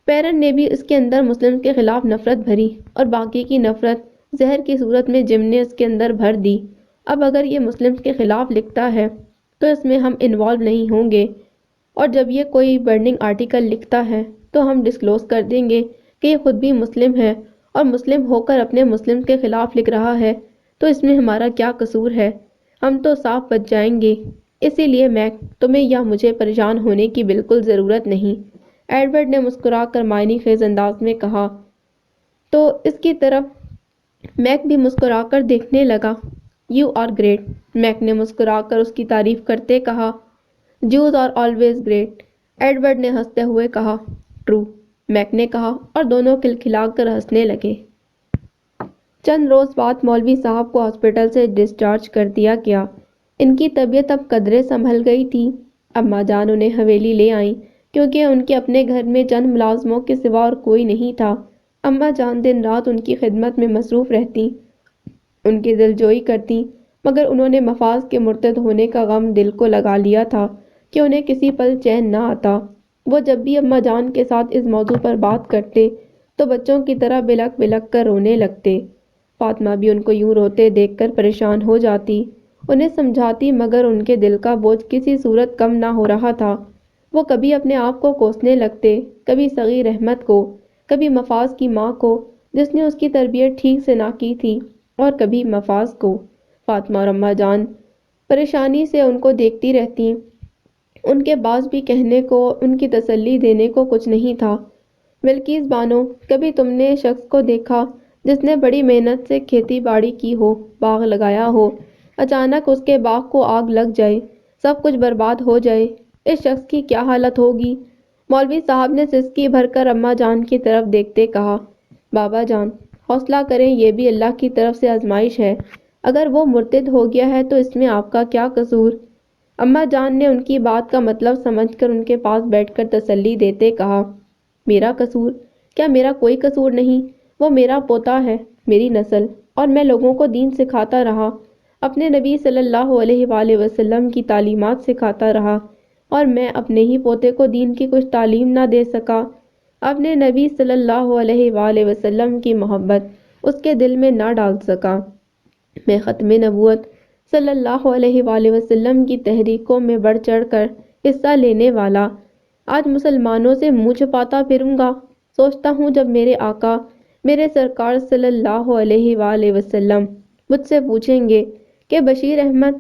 پیرن نے بھی اس کے اندر مسلم کے خلاف نفرت بھری اور باقی کی نفرت زہر کی صورت میں جم نے اس کے اندر بھر دی۔ اب اگر یہ مسلم کے خلاف لکھتا ہے تو اس میں ہم انوالو نہیں ہوں گے، اور جب یہ کوئی برننگ آرٹیکل لکھتا ہے تو ہم ڈسکلوز کر دیں گے کہ یہ خود بھی مسلم ہے اور مسلم ہو کر اپنے مسلم کے خلاف لکھ رہا ہے، تو اس میں ہمارا کیا قصور ہے؟ ہم تو صاف بچ جائیں گے۔ اسی لیے میک، تمہیں یا مجھے پریشان ہونے کی بالکل ضرورت نہیں، ایڈورڈ نے مسکرا کر معنی خیز انداز میں کہا تو اس کی طرف میک بھی مسکرا کر دیکھنے لگا۔ یو آر گریٹ، میک نے مسکرا کر اس کی تعریف کرتے کہا۔ جوز آر آلویز گریٹ، ایڈورڈ نے ہنستے ہوئے کہا۔ ٹرو، میک نے کہا اور دونوں کھلکھلا کر ہنسنے لگے۔ چند روز بعد مولوی صاحب کو ہاسپٹل سے ڈسچارج کر دیا گیا۔ ان کی طبیعت اب قدرے سنبھل گئی تھی۔ اماں جان انہیں حویلی لے آئیں کیونکہ ان کے اپنے گھر میں چند ملازموں کے سوا اور کوئی نہیں تھا۔ اماں جان دن رات ان کی خدمت میں مصروف رہتی، ان کی دلجوئی کرتی، مگر انہوں نے مفاز کے مرتد ہونے کا غم دل کو لگا لیا تھا کہ انہیں کسی پل چین نہ آتا۔ وہ جب بھی اماں جان کے ساتھ اس موضوع پر بات کرتے تو بچوں کی طرح بلک بلک کر رونے لگتے۔ فاطمہ بھی ان کو یوں روتے دیکھ کر پریشان ہو جاتی، انہیں سمجھاتی، مگر ان کے دل کا بوجھ کسی صورت کم نہ ہو رہا تھا۔ وہ کبھی اپنے آپ کو کوسنے لگتے، کبھی صغیر احمد کو، کبھی مفاز کی ماں کو جس نے اس کی تربیت ٹھیک سے نہ کی تھی، اور کبھی مفاز کو۔ فاطمہ اور اماں جان پریشانی سے ان کو دیکھتی رہتی، ان کے پاس بھی کہنے کو، ان کی تسلی دینے کو کچھ نہیں تھا۔ بلقیس بانو، کبھی تم نے شخص کو دیکھا جس نے بڑی محنت سے کھیتی باڑی کی ہو، باغ لگایا ہو، اچانک اس کے باغ کو آگ لگ جائے، سب کچھ برباد ہو جائے، اس شخص کی کیا حالت ہوگی؟ مولوی صاحب نے سسکی بھر کر اماں جان کی طرف دیکھتے کہا۔ بابا جان، حوصلہ کریں، یہ بھی اللہ کی طرف سے آزمائش ہے، اگر وہ مرتد ہو گیا ہے تو اس میں آپ کا کیا قصور؟ اماں جان نے ان کی بات کا مطلب سمجھ کر ان کے پاس بیٹھ کر تسلی دیتے کہا، میرا قصور؟ کیا میرا کوئی قصور نہیں؟ وہ میرا پوتا ہے، میری نسل، اور میں لوگوں کو دین سکھاتا رہا، اپنے نبی صلی اللہ علیہ وآلہ وسلم کی تعلیمات سکھاتا رہا، اور میں اپنے ہی پوتے کو دین کی کچھ تعلیم نہ دے سکا، اپنے نبی صلی اللہ علیہ وآلہ وسلم کی محبت اس کے دل میں نہ ڈال سکا۔ میں ختم نبوت صلی اللہ علیہ وآلہ وسلم کی تحریکوں میں بڑھ چڑھ کر حصہ لینے والا، آج مسلمانوں سے منہ چھپاتا پھروں گا؟ سوچتا ہوں جب میرے آقا، میرے سرکار صلی اللہ علیہ وآلہ وسلم مجھ سے پوچھیں گے کہ بشیر احمد،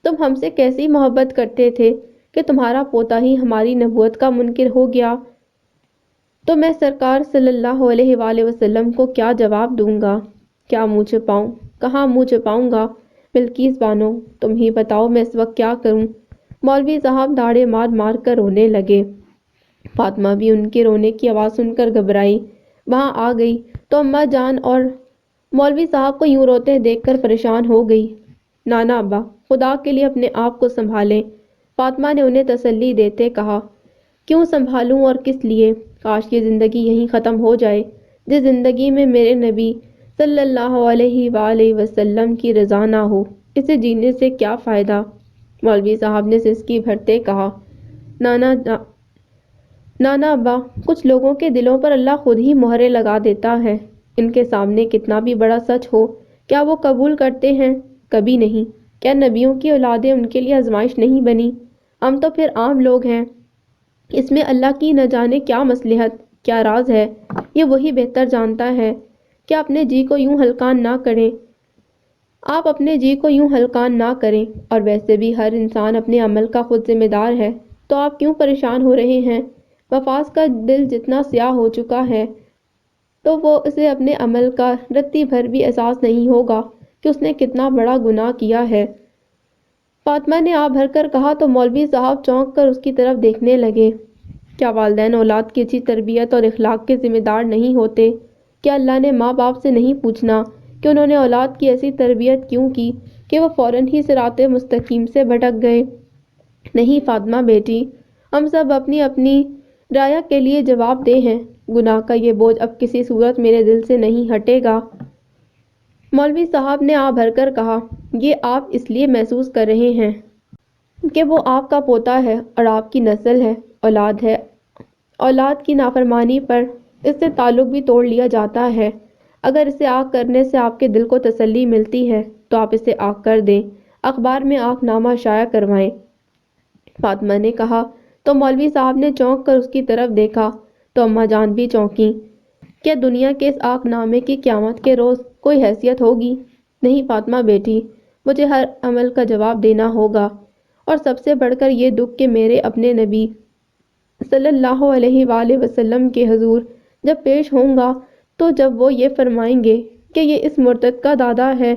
تم ہم سے کیسی محبت کرتے تھے کہ تمہارا پوتا ہی ہماری نبوت کا منکر ہو گیا، تو میں سرکار صلی اللہ علیہ وآلہ وسلم کو کیا جواب دوں گا؟ کیا منہ چھپاؤں؟ کہاں منہ چھپاؤں گا؟ بلقیس بانو، تم ہی بتاؤ میں اس وقت کیا کروں؟ مولوی صاحب دھاڑے مار مار کر رونے لگے۔ فاطمہ بھی ان کے رونے کی آواز سن کر گھبرائی، وہاں آ گئی تو اماں جان اور مولوی صاحب کو یوں روتے دیکھ کر پریشان ہو گئی۔ نانا ابا، خدا کے لیے اپنے آپ کو سنبھالیں، فاطمہ نے انہیں تسلی دیتے کہا۔ کیوں سنبھالوں اور کس لیے؟ کاش یہ زندگی یہیں ختم ہو جائے، جس زندگی میں میرے نبی صلی اللہ علیہ وآلہ وسلم کی رضا نہ ہو، اسے جینے سے کیا فائدہ؟ مولوی صاحب نے سسکی بھرتے کہا، نانا نانا ابا، کچھ لوگوں کے دلوں پر اللہ خود ہی مہریں لگا دیتا ہے۔ ان کے سامنے کتنا بھی بڑا سچ ہو، کیا وہ قبول کرتے ہیں؟ کبھی نہیں۔ کیا نبیوں کی اولادیں ان کے لیے آزمائش نہیں بنی؟ ہم تو پھر عام لوگ ہیں۔ اس میں اللہ کی نہ جانے کیا مصلحت، کیا راز ہے، یہ وہی بہتر جانتا ہے۔ کیا اپنے جی کو یوں ہلکان نہ کریں، آپ اپنے جی کو یوں ہلکان نہ کریں، اور ویسے بھی ہر انسان اپنے عمل کا خود ذمہ دار ہے، تو آپ کیوں پریشان ہو رہے ہیں؟ وفاض کا دل جتنا سیاہ ہو چکا ہے تو وہ اسے اپنے عمل کا رتی بھر بھی احساس نہیں ہوگا کہ اس نے کتنا بڑا گناہ کیا ہے۔ فاطمہ نے آہ بھر کر کہا تو مولوی صاحب چونک کر اس کی طرف دیکھنے لگے۔ کیا والدین اولاد کی اچھی تربیت اور اخلاق کے ذمہ دار نہیں ہوتے؟ کیا اللہ نے ماں باپ سے نہیں پوچھنا کہ انہوں نے اولاد کی ایسی تربیت کیوں کی کہ وہ فوراً ہی صراط مستقیم سے بھٹک گئے؟ نہیں فاطمہ بیٹی، ہم سب اپنی اپنی رایا کے لیے جواب دہ ہیں۔ گناہ کا یہ بوجھ اب کسی صورت میرے دل سے نہیں ہٹے گا۔ مولوی صاحب نے آہ بھر کر کہا، یہ آپ اس لیے محسوس کر رہے ہیں کہ وہ آپ کا پوتا ہے اور آپ کی نسل ہے، اولاد ہے۔ اولاد کی نافرمانی پر اس سے تعلق بھی توڑ لیا جاتا ہے۔ اگر اسے آنکھ کرنے سے آپ کے دل کو تسلی ملتی ہے تو آپ اسے آنکھ کر دیں، اخبار میں آنکھ نامہ شائع کروائیں۔ فاطمہ نے کہا تو مولوی صاحب نے چونک کر اس کی طرف دیکھا تو اماں جان بھی چونکیں۔ کیا دنیا کے اس آنکھ نامے کی قیامت کے روز کوئی حیثیت ہوگی؟ نہیں فاطمہ بیٹی، مجھے ہر عمل کا جواب دینا ہوگا، اور سب سے بڑھ کر یہ دکھ کہ میرے اپنے نبی صلی اللہ علیہ وآلہ وسلم کے حضور جب پیش ہوں گا تو جب وہ یہ فرمائیں گے کہ یہ اس مرتد کا دادا ہے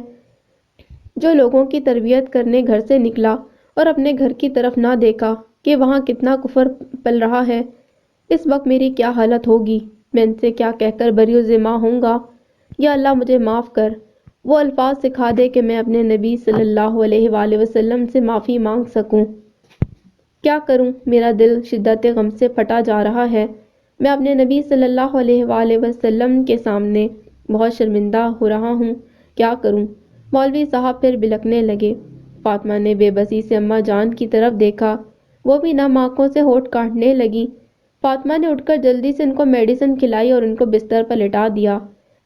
جو لوگوں کی تربیت کرنے گھر سے نکلا اور اپنے گھر کی طرف نہ دیکھا کہ وہاں کتنا کفر پل رہا ہے، اس وقت میری کیا حالت ہوگی؟ میں ان سے کیا کہہ کر بری ذمہ ہوں گا؟ یا اللہ مجھے معاف کر، وہ الفاظ سکھا دے کہ میں اپنے نبی صلی اللہ علیہ وآلہ وسلم سے معافی مانگ سکوں۔ کیا کروں، میرا دل شدت غم سے پھٹا جا رہا ہے۔ میں اپنے نبی صلی اللہ علیہ وآلہ وسلم کے سامنے بہت شرمندہ ہو رہا ہوں، کیا کروں؟ مولوی صاحب پھر بلکنے لگے۔ فاطمہ نے بے بسی سے اماں جان کی طرف دیکھا، وہ بھی نم آنکھوں سے ہونٹ کاٹنے لگی۔ فاطمہ نے اٹھ کر جلدی سے ان کو میڈیسن کھلائی اور ان کو بستر پر لٹا دیا۔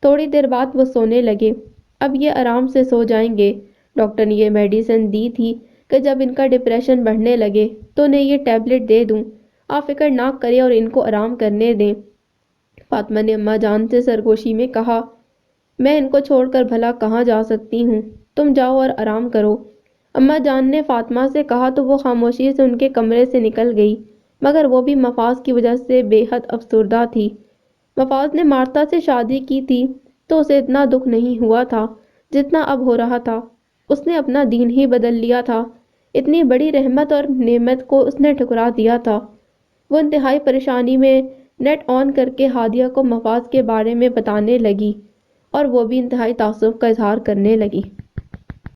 تھوڑی دیر بعد وہ سونے لگے۔ اب یہ آرام سے سو جائیں گے۔ ڈاکٹر نے یہ میڈیسن دی تھی کہ جب ان کا ڈپریشن بڑھنے لگے تو انہیں یہ ٹیبلٹ دے دوں۔ آپ فکر نہ کریں اور ان کو آرام کرنے دیں۔ فاطمہ نے اماں جان سے سرگوشی میں کہا، میں ان کو چھوڑ کر بھلا کہاں جا سکتی ہوں، تم جاؤ اور آرام کرو۔ اماں جان نے فاطمہ سے کہا تو وہ خاموشی سے ان کے کمرے سے نکل گئی، مگر وہ بھی مفاز کی وجہ سے بے حد افسردہ تھی۔ مفاز نے مارتا سے شادی کی تھی تو اسے اتنا دکھ نہیں ہوا تھا جتنا اب ہو رہا تھا۔ اس نے اپنا دین ہی بدل لیا تھا، اتنی بڑی رحمت اور نعمت کو اس نے ٹھکرا دیا تھا۔ وہ انتہائی پریشانی میں نیٹ آن کر کے ہادیہ کو مفاز کے بارے میں بتانے لگی اور وہ بھی انتہائی تعصب کا اظہار کرنے لگی۔